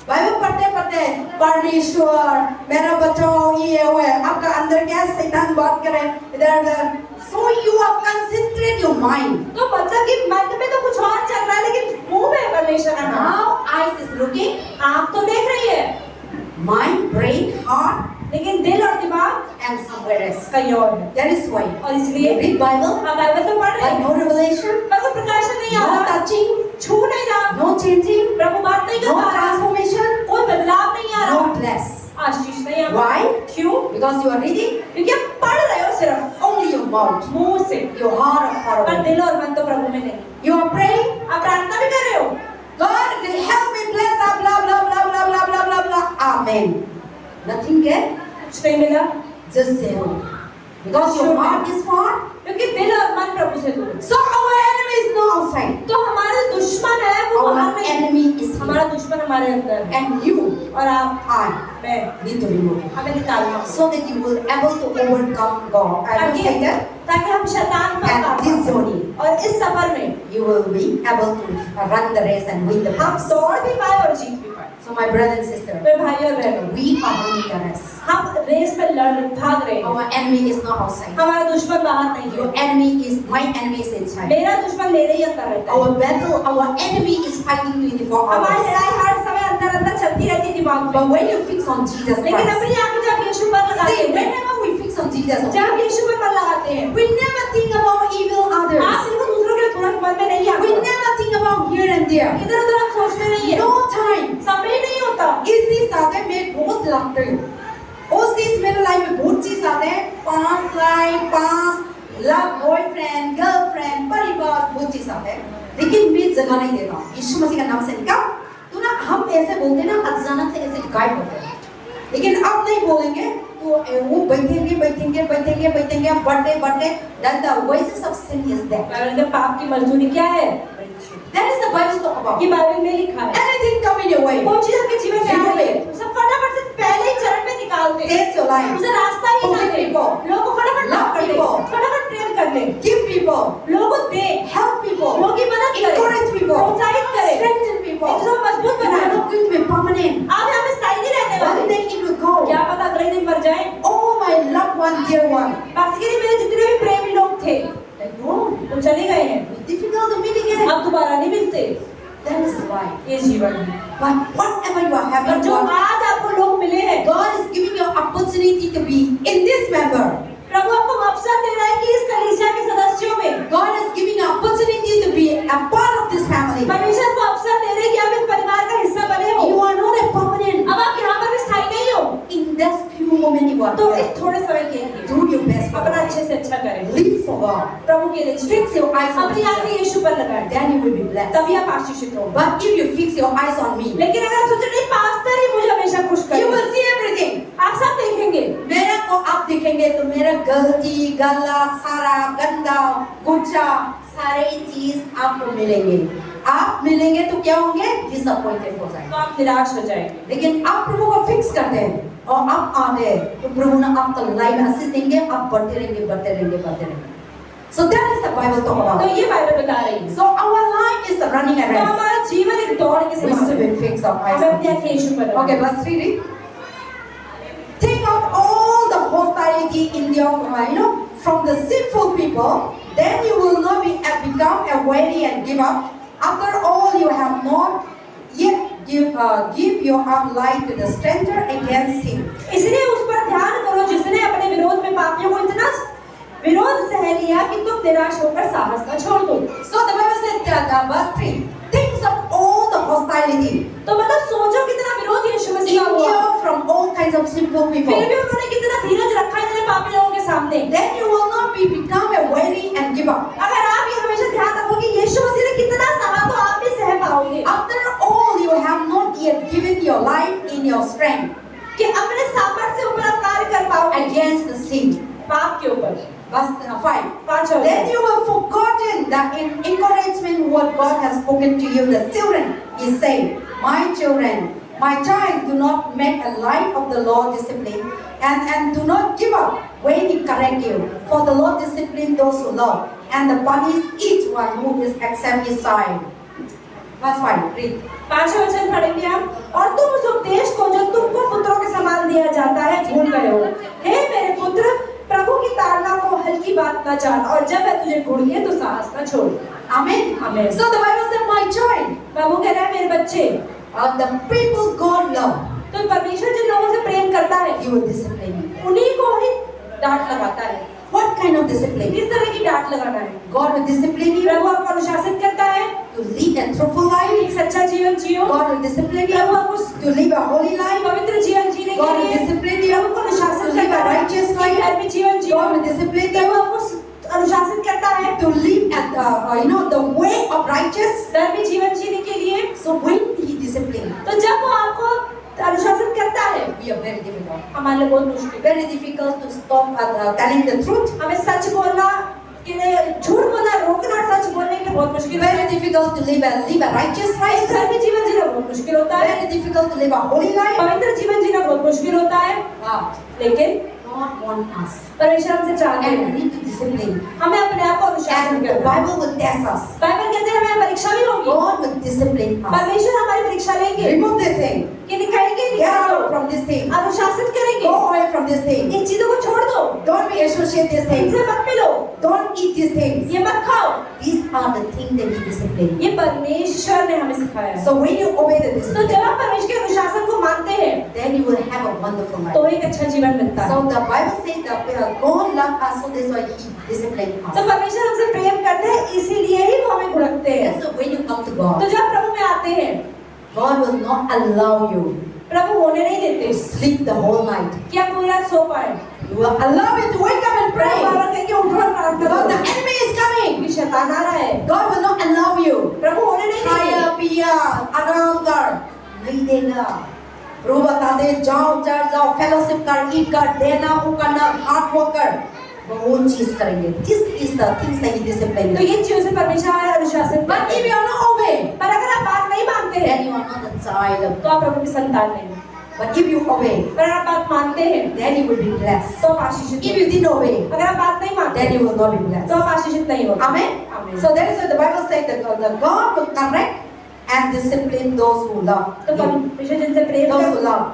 बाइबल पढ़ते पढ़ते परमेश्वर मेरा बचाओ ये है, आपका अंदर क्या शैतान बात करे इधर उधर. So you are concentrate your mind. तो मतलब कि मन में तो कुछ और चल रहा है लेकिन मुंह में परमेश्वर का नाम। Now eyes is looking, आँख तो देख रही है, mind, brain, heart, लेकिन दिल और दिमाग and somewhere else. कहीं और है। That is why और you इसलिए read Bible, आप बाइबल तो पढ़ रहे but हैं, no revelation, पर कोई प्रकाशन नहीं no आता, touching, छू नहीं रहा, no changing, प्रभु बात नहीं कर no पा रहा, transformation, कोई बदलाव नहीं आ no रहा, bless. आशीष नहीं आ रहा। Why? क्यों? Because you are reading क्योंकि आप पढ़ रहे हो सिर्फ only your mouth, मुंह से, your heart is far पर away. दिल और मन तो प्रभु में नहीं। You are praying, आप प्रार्थना भी कर रहे हो, God help me bless, blah blah blah blah blah blah blah blah blah. Amen. Nothing get, कुछ नहीं मिला, just zero. Because your heart is far. क्योंकि दिल और मन प्रभु से दूर। So our enemy is not outside. तो हमारा दुश्मन है वो बाहर Our नहीं, enemy is हमारा here. दुश्मन हमारे अंदर है। And you, और आप, I, मैं, need to remove it. हमें निकालना होगा। So that you will able to overcome God. I will say that. ताकि हम शैतान पर And काबू this पा journey, सकें। और इस सफर में you will be able to run the race and win the हम race. दौड़ भी पाए और जीत भी पाए। So my brother and sister, मेरे भाई और बहनों, we are running the race. हम रेस में भाग रहे हैं। Our enemy is not outside. हमारा दुश्मन बाहर नहीं Your है, enemy is, my enemy is inside. मेरा दुश्मन मेरे ही अंदर रहता है। Our battle, our enemy is fighting 24 हमारी hours. लड़ाई हर समय अंदर अंदर चलती रहती है दिमाग में। But when you fix on Jesus लेकिन Christ, अपनी आंखें जब यीशु पर लगाते see, हैं, whenever we fix on Jesus, जब यीशु पर मन लगाते हैं, we never think about evil आप others. सिर्फ दूसरों के तुरंत मन में नहीं We आते, never think about here and there. इधर उधर आप सोचते नहीं है, No time. समय नहीं होता। इसी साथ में बहुत लगते हैं। उस चीज मेरे लाइफ में बहुत चीज आते हैं। 5 लाइफ, 5 लव, बॉयफ्रेंड, गर्लफ्रेंड, परिवार, बहुत चीज आते हैं। लेकिन मैं जगह नहीं देता हूँ। यीशु मसीह का नाम से निकाल। तो ना हम ऐसे बोलते हैं ना, अचानक से ऐसे गायब होते हैं। लेकिन अब नहीं बोलेंगे, तो वो बैठेंगे बढ़ते then the wages of sin is death. Bible के पाप की मजदूरी क्या है? That is the Bible talk about. ये बाइबल में लिखा है। Anything come in your way, वो चीज आपके जीवन में remove आए it. सब फटाफट से पहले ही चरण में निकाल दे। Take your life. उसे रास्ता ही ना Forgive दे। people. लोगों को फटाफट Love माफ कर दे। people. फटाफट प्रेम कर ले। Give people, लोगों को दे। help people, लोगों की मदद करे। encourage people, प्रोत्साहित करे। strengthen people. एक दूसरे को मजबूत You are बनाए। not going to be permanent. आप यहाँ पे स्थायी नहीं रहने वाले। One day it will go. क्या पता अगले दिन मर जाए। Oh my loved one, dear one. पास के लिए मेरे जितने भी प्रेमी लोग थे Like, no, वो चले गए हैं। it's difficult to meet again. अब दोबारा नहीं मिलते। That is why. ये जीवन है। But whatever you are पर having, जो God, आज आपको लोग मिले हैं, God is giving you opportunity to be in this member. प्रभु आपको अवसर दे रहा है कि इस कलीसिया के सदस्यों में God is giving you opportunity to be a part of this family. परमेश्वर को अवसर दे रहे हैं कि आप इस परिवार का हिस्सा बने हो। You are not a permanent. अब आप यहाँ पर भी स्थायी नहीं हो, In this few moment you are तो there. इस थोड़े समय के लिए Do your best for अपना God. अच्छे से अच्छा करें। Live for God. प्रभु के लिए Fix your eyes on अपनी आंखें Jesus. यीशु पर लगाएं, Then you will be blessed. तभी आप आशीषित होंगे। But if you fix your eyes on me, लेकिन अगर आप सोचें नहीं पास्टर ही मुझे हमेशा खुश you करे, will see everything. आप सब देखेंगे। मेरा को आप देखेंगे तो मेरा गलती, गला, सारा गंदा, गुच्छा, सारे चीज आपको मिलेंगे। आप मिलेंगे तो क्या होंगे? डिसअपॉइंटेड हो जाएंगे। तो आप निराश हो जाएंगे। लेकिन आप प्रभु को फिक्स करते हैं और आप आते हैं तो प्रभु ने आपको लाइफ असिस्ट देंगे, आप बढ़ते रहेंगे। So that is the Bible talk तो about. ये बाइबल बता रही है। So our life is running a तो race. हमारा जीवन एक दौड़ के We समान है। should fix our eyes हमें on अपनी आंखें यीशु पर Jesus. लगाएं। Okay, verse 3 read. Take out all the hostility in your, from the sinful people, then you will not become a weary and give up. After all, you have not yet give your heart light to the stranger against sin. इसलिए उस पर ध्यान करो जिसने अपने विरोध में पापियों को इतना विरोध सह लिया कि तुम निराश होकर साहस न छोड़ दो। So the Bible said verse 3, think of all the hostility तो मतलब सोचो कितना विरोध यीशु in मसीह का हुआ। you from all kinds of sinful people. फिर भी उन्होंने कितना धीरज रखा इतने पापी लोगों के सामने। Then you will not become a weary and give up. अगर आप ये हमेशा ध्यान रखो कि यीशु मसीह ने कितना सहा तो आप भी सह पाओगे। After all, you have not yet given your life in your strength कि अपने सामर्थ्य से ऊपर आप कार्य कर पाओगे against the sin. पाप के ऊपर। Verse 5. 5 Then you will forgotten the encouragement what God has spoken to you. The children, He said, my children, my child, do not make a light of the Lord discipline, and do not give up when He correct you. For the Lord discipline those who love, and the punish each one who is accept His side. Verse 5. Read. 5 वचन पढ़ेंगे हम। और तुम उस उपदेश को जो तुमको पुत्रों के समान दिया जाता है भूल गए हो। हे मेरे पुत्र, प्रभु की ताड़ना को हल्की बात न जान, और जब वह तुझे घूरिए तो साहस न छोड़। Amen. Amen. So the Bible said, my child, प्रभु कह रहा है मेरे बच्चे, the people God love, तो परमेश्वर जिन लोगों से प्रेम करता है He will discipline you. उन्हीं को ही डांट लगाता है। What kind of discipline? किस तरह की डांट लगाना है? God will discipline you प्रभु आपको अनुशासित करता है to lead a truthful life. एक सच्चा जीवन जियो। God will discipline Prabhu you आपको to live a holy life. पवित्र जीवन जीने के God will लिए discipline you प्रभु को to अनुशासित live करता a है। righteous एक life. धर्मी जीवन जियो। God will discipline Prabhu you आपको अनुशासित करता है to live at the way of righteous. धर्मी जीवन जीने के लिए। So when He disciplines, तो जब वो आपको अनुशासित करता है, we are very difficult. हमारे लिए बहुत मुश्किल है। Very difficult to stop telling the truth. हमें सच बोलना के लिए झूठ बोलना रोकना, सच बोलने के लिए बहुत मुश्किल है। Very difficult to live a righteous life. धर्मी जीवन जीना बहुत मुश्किल होता है। Very difficult to live a holy life. पवित्र जीवन जीना बहुत मुश्किल होता है। But लेकिन God wants us, परमेश्वर हमसे चाहते and we हैं need to discipline. हमें अपने आप को अनुशासित And the करना। Bible will test us. Bible कहते हैं हमें परीक्षा भी होगी। God will discipline us. परमेश्वर हमारी परीक्षा लेंगे Remove this thing. कि निकालेंगे, Get निकालो, out from this thing. अनुशासित करेंगे। Go away from this thing. इन चीजों को छोड़ दो, Don't be associated with these things. इनसे मत मिलो, Don't eat these things. ये मत खाओ। These are the things that He disciplines. ये परमेश्वर ने हमें सिखाया है। So when you obey the तो discipline, जब आप परमेश्वर के अनुशासन को मानते हैं, then you will have a wonderful life. तो एक अच्छा जीवन मिलता है। So the Bible says that God loves us, so that's why He disciplines तो us. परमेश्वर हमसे प्रेम करते हैं, इसीलिए ही वो हमें घुड़कते हैं। And so when you come to तो God, जब प्रभु में आते हैं, God will not allow you प्रभु होने नहीं देते to sleep the whole night. कि आप पूरी रात सो पाए। You will allow you to wake up and Prabhu pray. बार-बार कहेंगे उठो और प्रार्थना Because the करो, enemy is coming. क्योंकि शैतान आ रहा है। God will not allow you. प्रभु होने नहीं खाया देंगे। पिया आराम कर नहीं देगा. प्रभु बता दे जाओ चर्च जाओ, फेलोशिप कर, ईट कर, देना वो करना, हार्ड वर्क कर, वो चीज करेंगे. This is the things that he discipline. तो ये चीजों से परमेश्वर हमें अनुशासित But करते if हैं. you are not obey, पर अगर आप बात नहीं मानते हैं then you are not the child of तो आप प्रभु की संतान नहीं. But if you obey, पर आप बात मानते हैं then you will be blessed. तो आप आशीषित If होंगे. you didn't obey, अगर आप बात नहीं मानते then you will not be तो blessed. आप आशीषित नहीं होंगे. Amen. Amen. So that is what the Bible says that the God will correct and discipline those who love तो Him. परमेश्वर जिनसे प्रेम Those who करते love.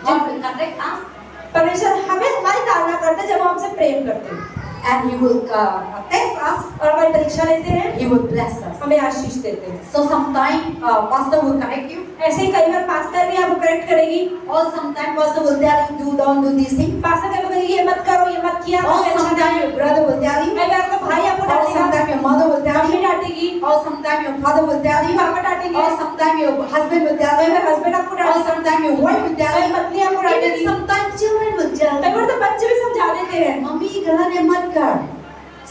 God will correct us परमेश्वर हमें हमारी ताड़ना करते हैं जब वो हमसे प्रेम करते हैं and He will test us. और हमारी परीक्षा लेते हैं, He will bless us. हमें आशीष देते हैं. So sometimes pastor will correct you, ऐसे ही कई बार पास्टर भी आपको करेक्ट करेगी. or sometimes pastor will tell you don't do this thing, pastor कभी कहेगी ये मत करो, ये मत किया. or sometimes your brother will tell you, कई बार आपका भाई आपको or डांटेगा, sometimes your mother will tell mummy you, डांटेगी, or sometimes your father will tell you, पापा डांटेंगे, or sometimes your husband will tell कई you, बार हस्बैंड आपको or डांटेगा, sometimes your wife will tell कई you, पत्नी आपको even डांटेगी. sometimes children will tell कई you, बार तो बच्चे भी समझा देते हैं. मम्मी गलत है मत कर.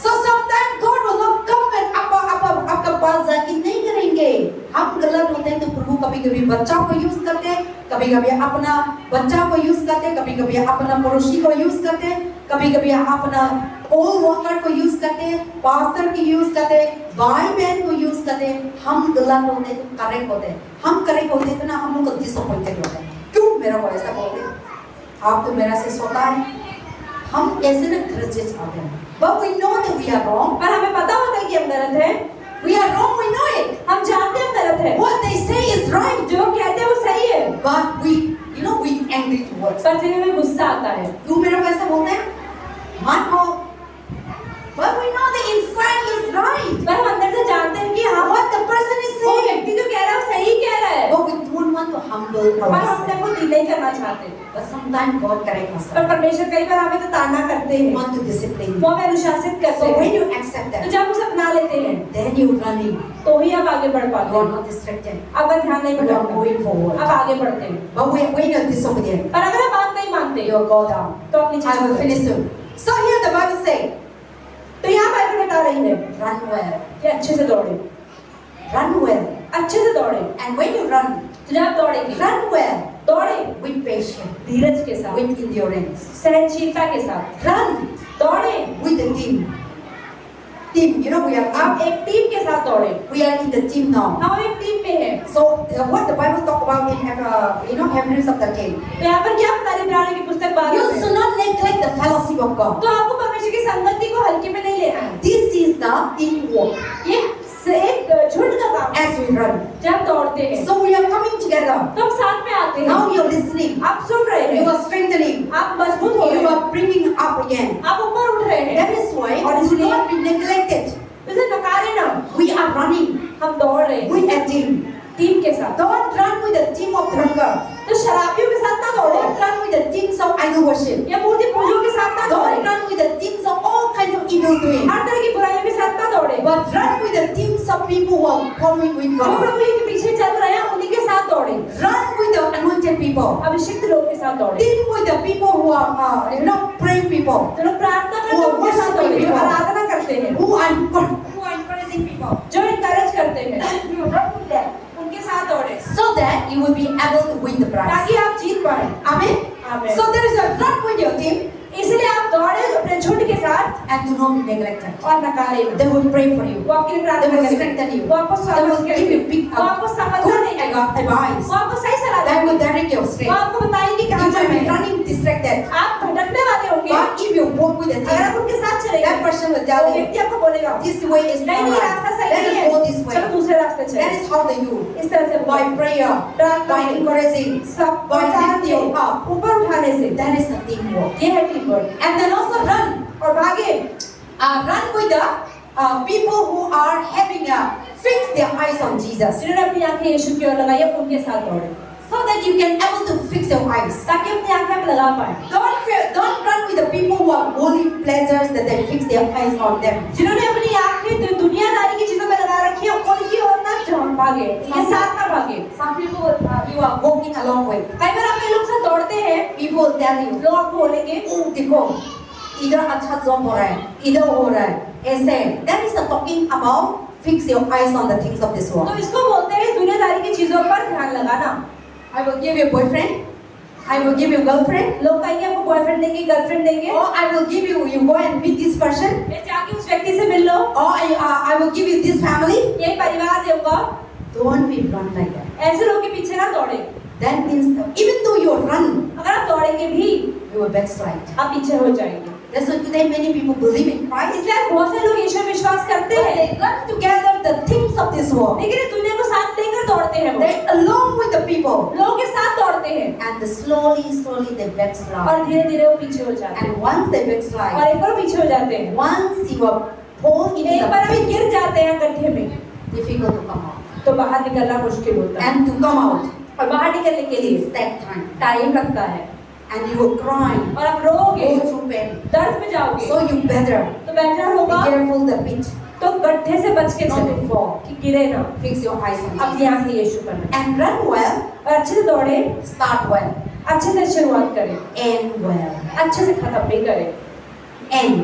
So sometimes God will not come and आपका पास जाके नहीं करेंगे. हम गलत होते हैं तो प्रभु कभी-कभी बच्चा को यूज करते हैं, कभी-कभी अपना बच्चा को यूज करते हैं, कभी-कभी अपना पड़ोसी को यूज करते हैं, कभी-कभी अपना ओल वर्कर को यूज करते हैं, पास्टर को यूज करते हैं, भाई बहन को यूज करते हैं. हम गलत होते हैं तो करेक्ट होते हैं. हम करेक्ट होते हैं तो ना हम लोग डिसअपॉइंटेड होते हैं. क्यों मेरा को ऐसा बोलते हैं? आप तो मेरा से सोता है. हम ऐसे ना ग्रजेस आते हैं. But we know that we are wrong. पर हमें पता होता है कि हम गलत हैं. We are wrong, we know it. हम जानते हैं हम गलत हैं. What they say is right. जो कहते हैं वो सही है. But we angry towards. पर फिर हमें गुस्सा आता है. तू मेरे को ऐसा बोलते हैं? मत बोल. But we know that inside is right. पर हम अंदर से जानते हैं कि हाँ What the person is वो saying. व्यक्ति जो कह रहा है वो सही कह रहा है. But we don't want to humble पर हम ourselves. अपने को दिल नहीं करना चाहते. But sometimes God corrects us. पर परमेश्वर कई बार हमें तो ताड़ना करते He हैं. want to discipline वो you. हमें अनुशासित करते So when हैं. you accept तो that, जब उसे अपना लेते हैं then you running. तो ही आप आगे बढ़ पाते You are हैं. not distracted. आपका ध्यान नहीं You are भटकता. moving forward. आप आगे बढ़ते हैं. But when you are disobedient, पर अगर आप बात नहीं मानते you will go down. तो आप नीचे I will चले finish soon. So here the Bible says, तो यहाँ बाइबल बता रही है run well, कि अच्छे से दौड़े. run well. अच्छे से दौड़े. And when you run, तो जब आप दौड़ेंगे run well दौड़े with patience, धीरज के साथ, with endurance. सहनशीलता के साथ Run दौड़े. with the team. Team, you know we are आप एक टीम के साथ दौड़े. we are in the team now. हम एक टीम में हैं. So what the Bible talk about in Hebrews chapter 10. तो यहाँ पर क्या बता रही प्राणी की पुस्तक बात You है. should not neglect the fellowship of God. तो आपको परमेश्वर की संगति को हल्के में नहीं लेना है. This is the teamwork ये एक झुंड का काम है. as we run. जब दौड़ते हैं So we are coming together. तो हम साथ में आते हैं. Now you are listening. आप सुन रहे You हैं, are strengthening. आप मजबूत हो रहे You हैं, are bringing up again. आप ऊपर उठ रहे हैं. That is why और we should इसलिए not be neglected. उसे नकारे ना. We are running हम दौड़ रहे हैं with a team. टीम के साथ. Don't run with a team of drunkard. तो शराबियों के साथ ना दौड़े. Don't run with the teams of idol worship. या मूर्ति पूजों के साथ ना दौड़े. Don't run with the teams of all kinds of evil doing. हर तरह की बुराइयों के साथ ना दौड़े. But run with the teams of people who are following with जो God. प्रभु के पीछे चल रहे हैं उन्हीं के साथ दौड़े. Run with the anointed people. अभिषिक्त लोग के साथ दौड़े. Team with the people who are praying people. जो लोग प्रार्थना करते हैं उनके साथ दौड़े. जो आराधना करते हैं, Who are encouraging people. जो इनकरेज करते हैं, उनके साथ दौड़े. So that you will be able to win the prize. ताकि आप जीत पाए. Amen. Amen. So there is a run with your team इसलिए आप दौड़े अपने झुंड के साथ and do not be neglected. और नकारे ना. They will pray for you. वो आपके लिए They प्रार्थना will करेंगे. strengthen you. वो आपको They will समझ give you big वो आपको समझना good नहीं. advice. वो आपको सही सलाह They देंगे. will direct your वो strength. आपको बताएंगे कि कहाँ You will जाना be है. running distracted. आप भटकने वाले होंगे. But if you walk with a अगर आप team, उनके साथ that चलेंगे person will वो tell you, व्यक्ति आपको बोलेगा this way is not नहीं right. रास्ता सही Let नहीं us go this है, चलो way. दूसरे रास्ते That चलें. is how they do. इस तरह से By prayer, प्रार्थना by से, encouraging, सब by प्रचार lifting से, you up. ऊपर उठाने से. That is the teamwork. ये है team work. And then also run. और भागे. Run with the people who are having fix their eyes on Jesus, जिन्होंने अपनी आंखें यीशु की ओर लगाई है उनके साथ दौड़े. so that you can able to fix your eyes. ताकि अपनी आंखें आप लगा पाए. Don't run with the people who are worldly pleasures that they fix their eyes on them. जिन्होंने अपनी आंखें दुनियादारी की चीजों में लगा रखी है उनकी ओर ना भागे. ये साथ ना भागे. Some people you are walking along with. कई बार आप लोग साथ दौड़ते हैं, People will tell you, लोग आपको बोलेंगे oh देखो इधर अच्छा जॉब हो रहा है, इधर हो रहा है, ऐसे. That is the talking about fix your eyes on the things of this तो world. इसको बोलते हैं दुनियादारी की चीजों पर ध्यान लगाना. I will give you boyfriend. I will give you girlfriend. लोग कहेंगे आपको बॉयफ्रेंड देंगे, गर्लफ्रेंड देंगे, Or I will give you, you go and meet this person. मैं जाके उस व्यक्ति से मिल लो, Or I will give you this family. ये परिवार दूंगा। Don't be run like that. ऐसे लोगों के पीछे ना दौड़े। That means even though you run, अगर आप दौड़ेंगे भी, you will backslide. आप पीछे हो जाएंगे। That's why today many people believe in Christ. इसलिए बहुत से लोग यीशु में विश्वास करते But हैं, they run together the things of this world. लेकिन इस दुनिया को साथ लेकर दौड़ते हैं वो, They along with the people. लोगों के साथ दौड़ते हैं, And slowly they backslide. और धीरे-धीरे वो पीछे हो जाते हैं, And once they और backslide, एक बार पीछे हो जाते हैं, once you are fall into एक बार the हम pit, गिर जाते हैं गड्ढे में, difficult to come out. तो बाहर निकलना मुश्किल होता है, And to come out, और बाहर निकलने के लिए it takes time. टाइम लगता है, And you will cry, और आप रोओगे, go through pain. दर्द में जाओगे, So you better तो बेहतर be होगा careful the pit. तो गड्ढे से बच के Not चले, to fall. कि गिरे ना, Fix your eyes on अपनी Jesus. आंखें यीशु पर रखें, And run well, और अच्छे से दौड़े, start well, अच्छे से शुरुआत करें, end well. अच्छे से खत्म भी करें, End.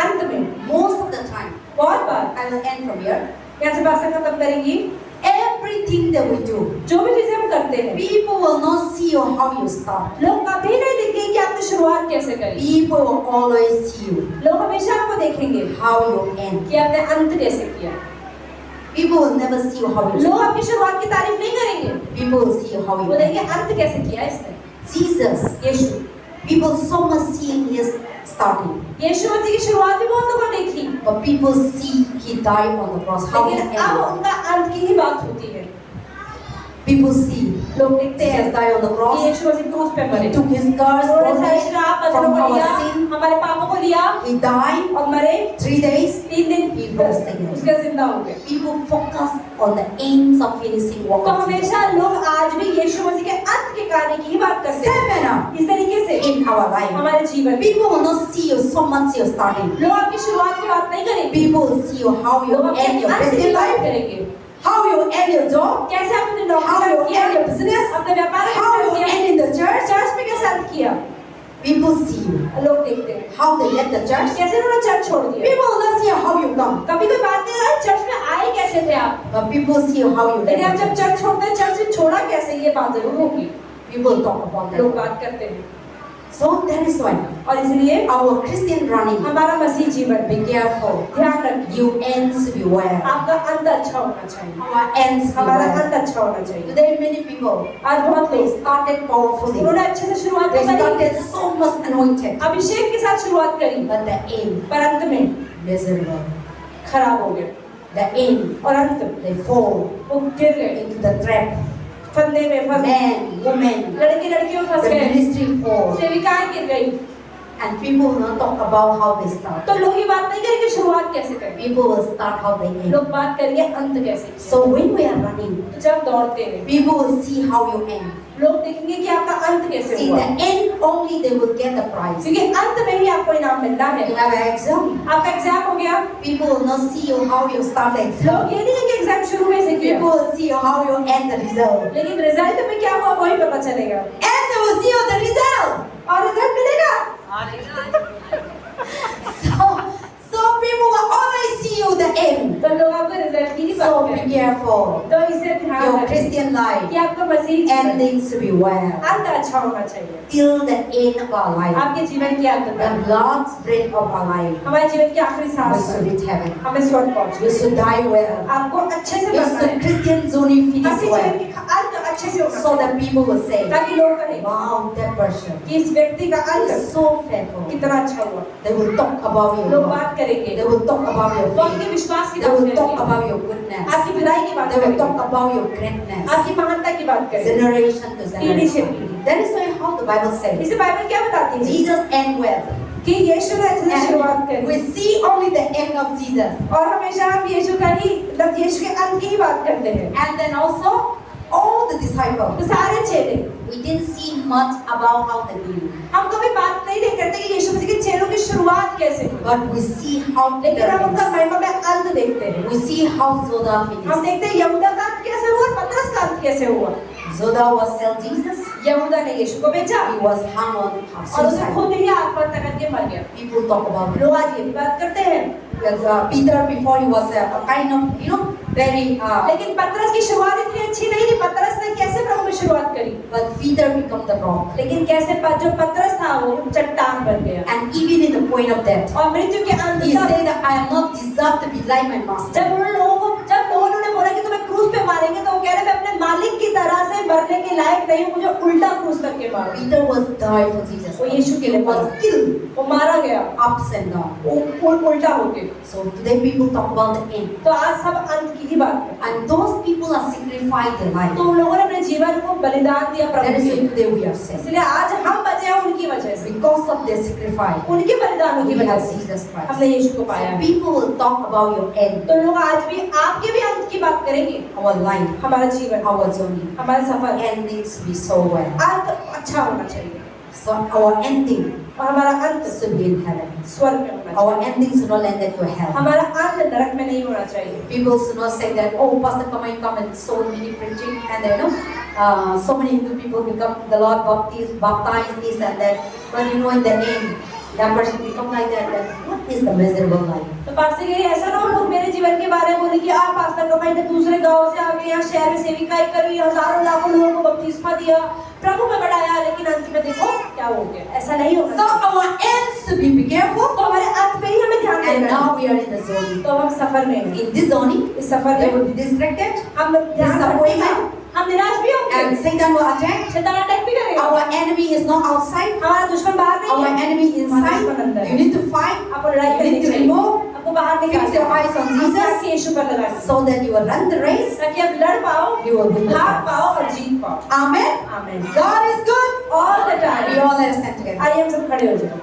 अंत में Most of the time, बहुत बार I will end from here. यहाँ से बात से खत्म करेंगी, Everything that we do, जो भी चीजें हम करते हैं, people will not see you how you start. लोग कभी नहीं देखेंगे कि आपने शुरुआत कैसे करी, People will always see you लोग हमेशा आपको देखेंगे how you end. कि आपने अंत कैसे किया, People will never see you how you लोग start. आपकी शुरुआत की तारीफ नहीं करेंगे, People will see you how वो you end. देखेंगे अंत कैसे किया इसने, Jesus, यीशु, people so much see his starting, यीशु मसीह की शुरुआत भी बहुत लोगों ने देखी, but people see he died on the cross. How he लेकिन अब ended. उनका अंत की ही बात होती है, People see लोग देखते हैं Jesus died on the कि cross. यीशु मसीह क्रूस पे He मरे, took his curse उन्होंने सारे श्राप from पत्थरों को our लिया, sin. हमारे पापों को लिया He died और मरे, 3 days. 3 दिन He rose again. उसके जिंदा हो गए। People focus on the ends of finishing work. तो of Jesus. हमेशा लोग आज भी यीशु मसीह के अंत के कार्य की ही बात करते Same हैं, manner इस तरीके से in our life. हमारे जीवन में People will not see you so much your starting. लोग आपकी शुरुआत की बात नहीं करेंगे, People will see you how you लोग आपके end your अंत की Christian बात life, करेंगे, how you end your job, कैसे आपने how नौकरी you किया, end your business, अपने व्यापार how में you किया, end in the church. Church में कैसे अंत किया, People see you लोग देखते हैं how they left the church. कैसे उन्होंने चर्च छोड़ दिया, People will not see how you come, कभी कोई बात नहीं है चर्च में आए कैसे थे आप, but people see how you लेकिन आप left. जब चर्च छोड़ते हैं चर्च से छोड़ा कैसे, ये बात जरूर होगी, People talk about लोग that. बात करते हैं, So that is why और इसलिए our Christian running, हमारा मसीह जीवन be careful. ध्यान रखिए, You ends be well. आपका अंत अच्छा होना चाहिए, Our ends be हमारा well. अंत अच्छा होना चाहिए। Today many people, आज बहुत they लोग started powerfully. उन्होंने अच्छे से शुरुआत They तो करी, started so much anointed, अभिषेक के साथ शुरुआत करी, but the end पर अंत में miserable. खराब हो गए, The end और अंत they fall वो गिर गए, into the trap. फंदे में फंस गए, Men, women, लड़के लड़कियों में फंस the गए, ministry falls, सेविकाएं गिर गई, and people will not talk about how they start. तो लोग ये बात नहीं करेंगे शुरुआत कैसे करें, People will start how they end. लोग बात करेंगे अंत कैसे किया। So when we are running, तो जब दौड़ते हैं people will see how you end. लोग देखेंगे कि आपका अंत कैसे In हुआ, the end only they will get the prize. क्योंकि अंत में ही आपको इनाम मिलना है। You have an exam. आपका एग्जाम हो गया, People will not see you how you start the exam. लोग ये नहीं कि एग्जाम शुरू में से किया, People will see you how you end the result. लेकिन रिजल्ट में क्या हुआ वही पता चलेगा, And they will see you the result. और रिजल्ट मिलेगा। So people will always see you the end. तो लोग आपको रिजल्ट की ही बात So be करेंगे, careful. तो इसे ध्यान Your रखें Christian life कि आपका मसीह जीवन endings to be well अंत अच्छा होना चाहिए, till the end of our life. आपके जीवन की अंत The तक, last breath of our life. हमारे जीवन की आखिरी We सांस should तक reach heaven. हमें स्वर्ग पहुंचना We है। should die well. आपको अच्छे से We मरना should है, Christian journey finish आपके well. जीवन की अंत अच्छे से होना So चाहिए, that people will say, ताकि लोग कहें wow, that person कि इस व्यक्ति का अंत is so faithful. कितना अच्छा हुआ, They will talk about you. लोग बात करेंगे, They will talk about your वो आपके faith. विश्वास की They बात will talk करेंगे, about your goodness. आपकी भलाई की बात They will करेंगे, talk about your greatness. आपकी महानता की बात करेंगे। Generation to पीढ़ी से generation. पीढ़ी। That is why how the Bible says. इसे बाइबल क्या बताती है Jesus end well. कि यीशु ने अच्छे से शुरुआत And करी, we see only the end of Jesus. और हमेशा हम यीशु का ही मतलब यीशु के अंत की ही बात करते हैं। And then also all the disciples. तो सारे चेले, We didn't see much about how they believe. हम कभी बात नहीं करते कि यीशु मसीह के चेलों की शुरुआत कैसे हुई, But we see how they लेकिन हम उनका finished. महिमा में अंत देखते हैं। We see how Zoda हम finished. देखते हैं यहूदा का अंत कैसे हुआ और पतरस का अंत कैसे हुआ। Zoda was sell Jesus. यहूदा ने यीशु को बेचा He was hung on और उसे suicide. खुद ही आत्महत्या करके मर गया। People talk about it. लोग आज ये भी बात करते हैं, Because, Peter before he was a kind of very, लेकिन पतरस की शुरुआत इतनी अच्छी नहीं थी। पतरस ने कैसे प्रभु में शुरुआत करी, but Peter became the rock. लेकिन कैसे जो पतरस था वो चट्टान बन गया। And even in the point of death, और मृत्यु के अंत he तक said that I am not deserved to be like my master. जब लोगों ने बोला कि तुम्हें क्रूस पे मारेंगे, तो वो कह रहे मैं अपने मालिक की तरह से मरने के लायक नहीं हूँ, मुझे उल्टा क्रूस करके मारो। Peter was died for Jesus. वो यीशु के लिए was killed, वो मारा गया ups and down. उल्टा होके। So today people talk about the end. तो आज सब अंत की ही बात है। And those people are sacrificed their life. तो उन लोगों ने अपने जीवन को बलिदान दिया प्रभु That is के why लिए। today we are saved. इसलिए आज हम बचे हैं उनकी वजह से, Because of their sacrifice, उनके बलिदानों की we वजह have से Jesus Christ. हमने यीशु को पाया So है। people will talk about your end, तो लोग आज भी आपके भी अंत की बात करेंगे। our life, हमारा जीवन, our journey. हमारा सफर, End needs to be so well. अंत अच्छा होना चाहिए So our ending और हमारा अंत should be in heaven. स्वर्ग में होना Our चाहिए। ending should not end to hell. हमारा अंत नरक में नहीं होना चाहिए। People should not say that, oh, Pastor come and so many preaching, and so many Hindu people become the Lord baptized this and that. But in the end, that person become like that. Then what is the miserable life? तो pastor कहिए ऐसा ना हो लोग मेरे जीवन के बारे में बोले कि आप पास्टर कमाई ने दूसरे गांव से आके यहाँ शहर में सेविकाई करी, हजारों लाखों लोगों को बपतिस्मा दिया, प्रभु में बढ़ाया, लेकिन अंत में देखो क्या हो गया। ऐसा नहीं होना So चाहिए। our end should be careful. तो हमारे अंत पे ही हमें ध्यान And देना है। now we are in the journey. तो हम सफर में हैं। In this journey, इस सफर they में will be distracted, हम ध्यान disappointed, हम निराश भी होंगे, and Satan will attack. शैतान अटैक भी करेगा। Our enemy is not outside. हमारा दुश्मन बाहर नहीं Our है, enemy inside. You need to fight. आपको लड़ाई You करनी need to चाहिए, remove, आपको बाहर fix निकालना your है। eyes on अपने Jesus, आँखें यीशु पर लगाइए, so that you will run the race. ताकि आप लड़ पाओ, You will win the भाग race. पाओ और जीत पाओ। Amen. आमीन। God is good. All the We time। all let us stand together. आइए हम सब खड़े हो जाएं।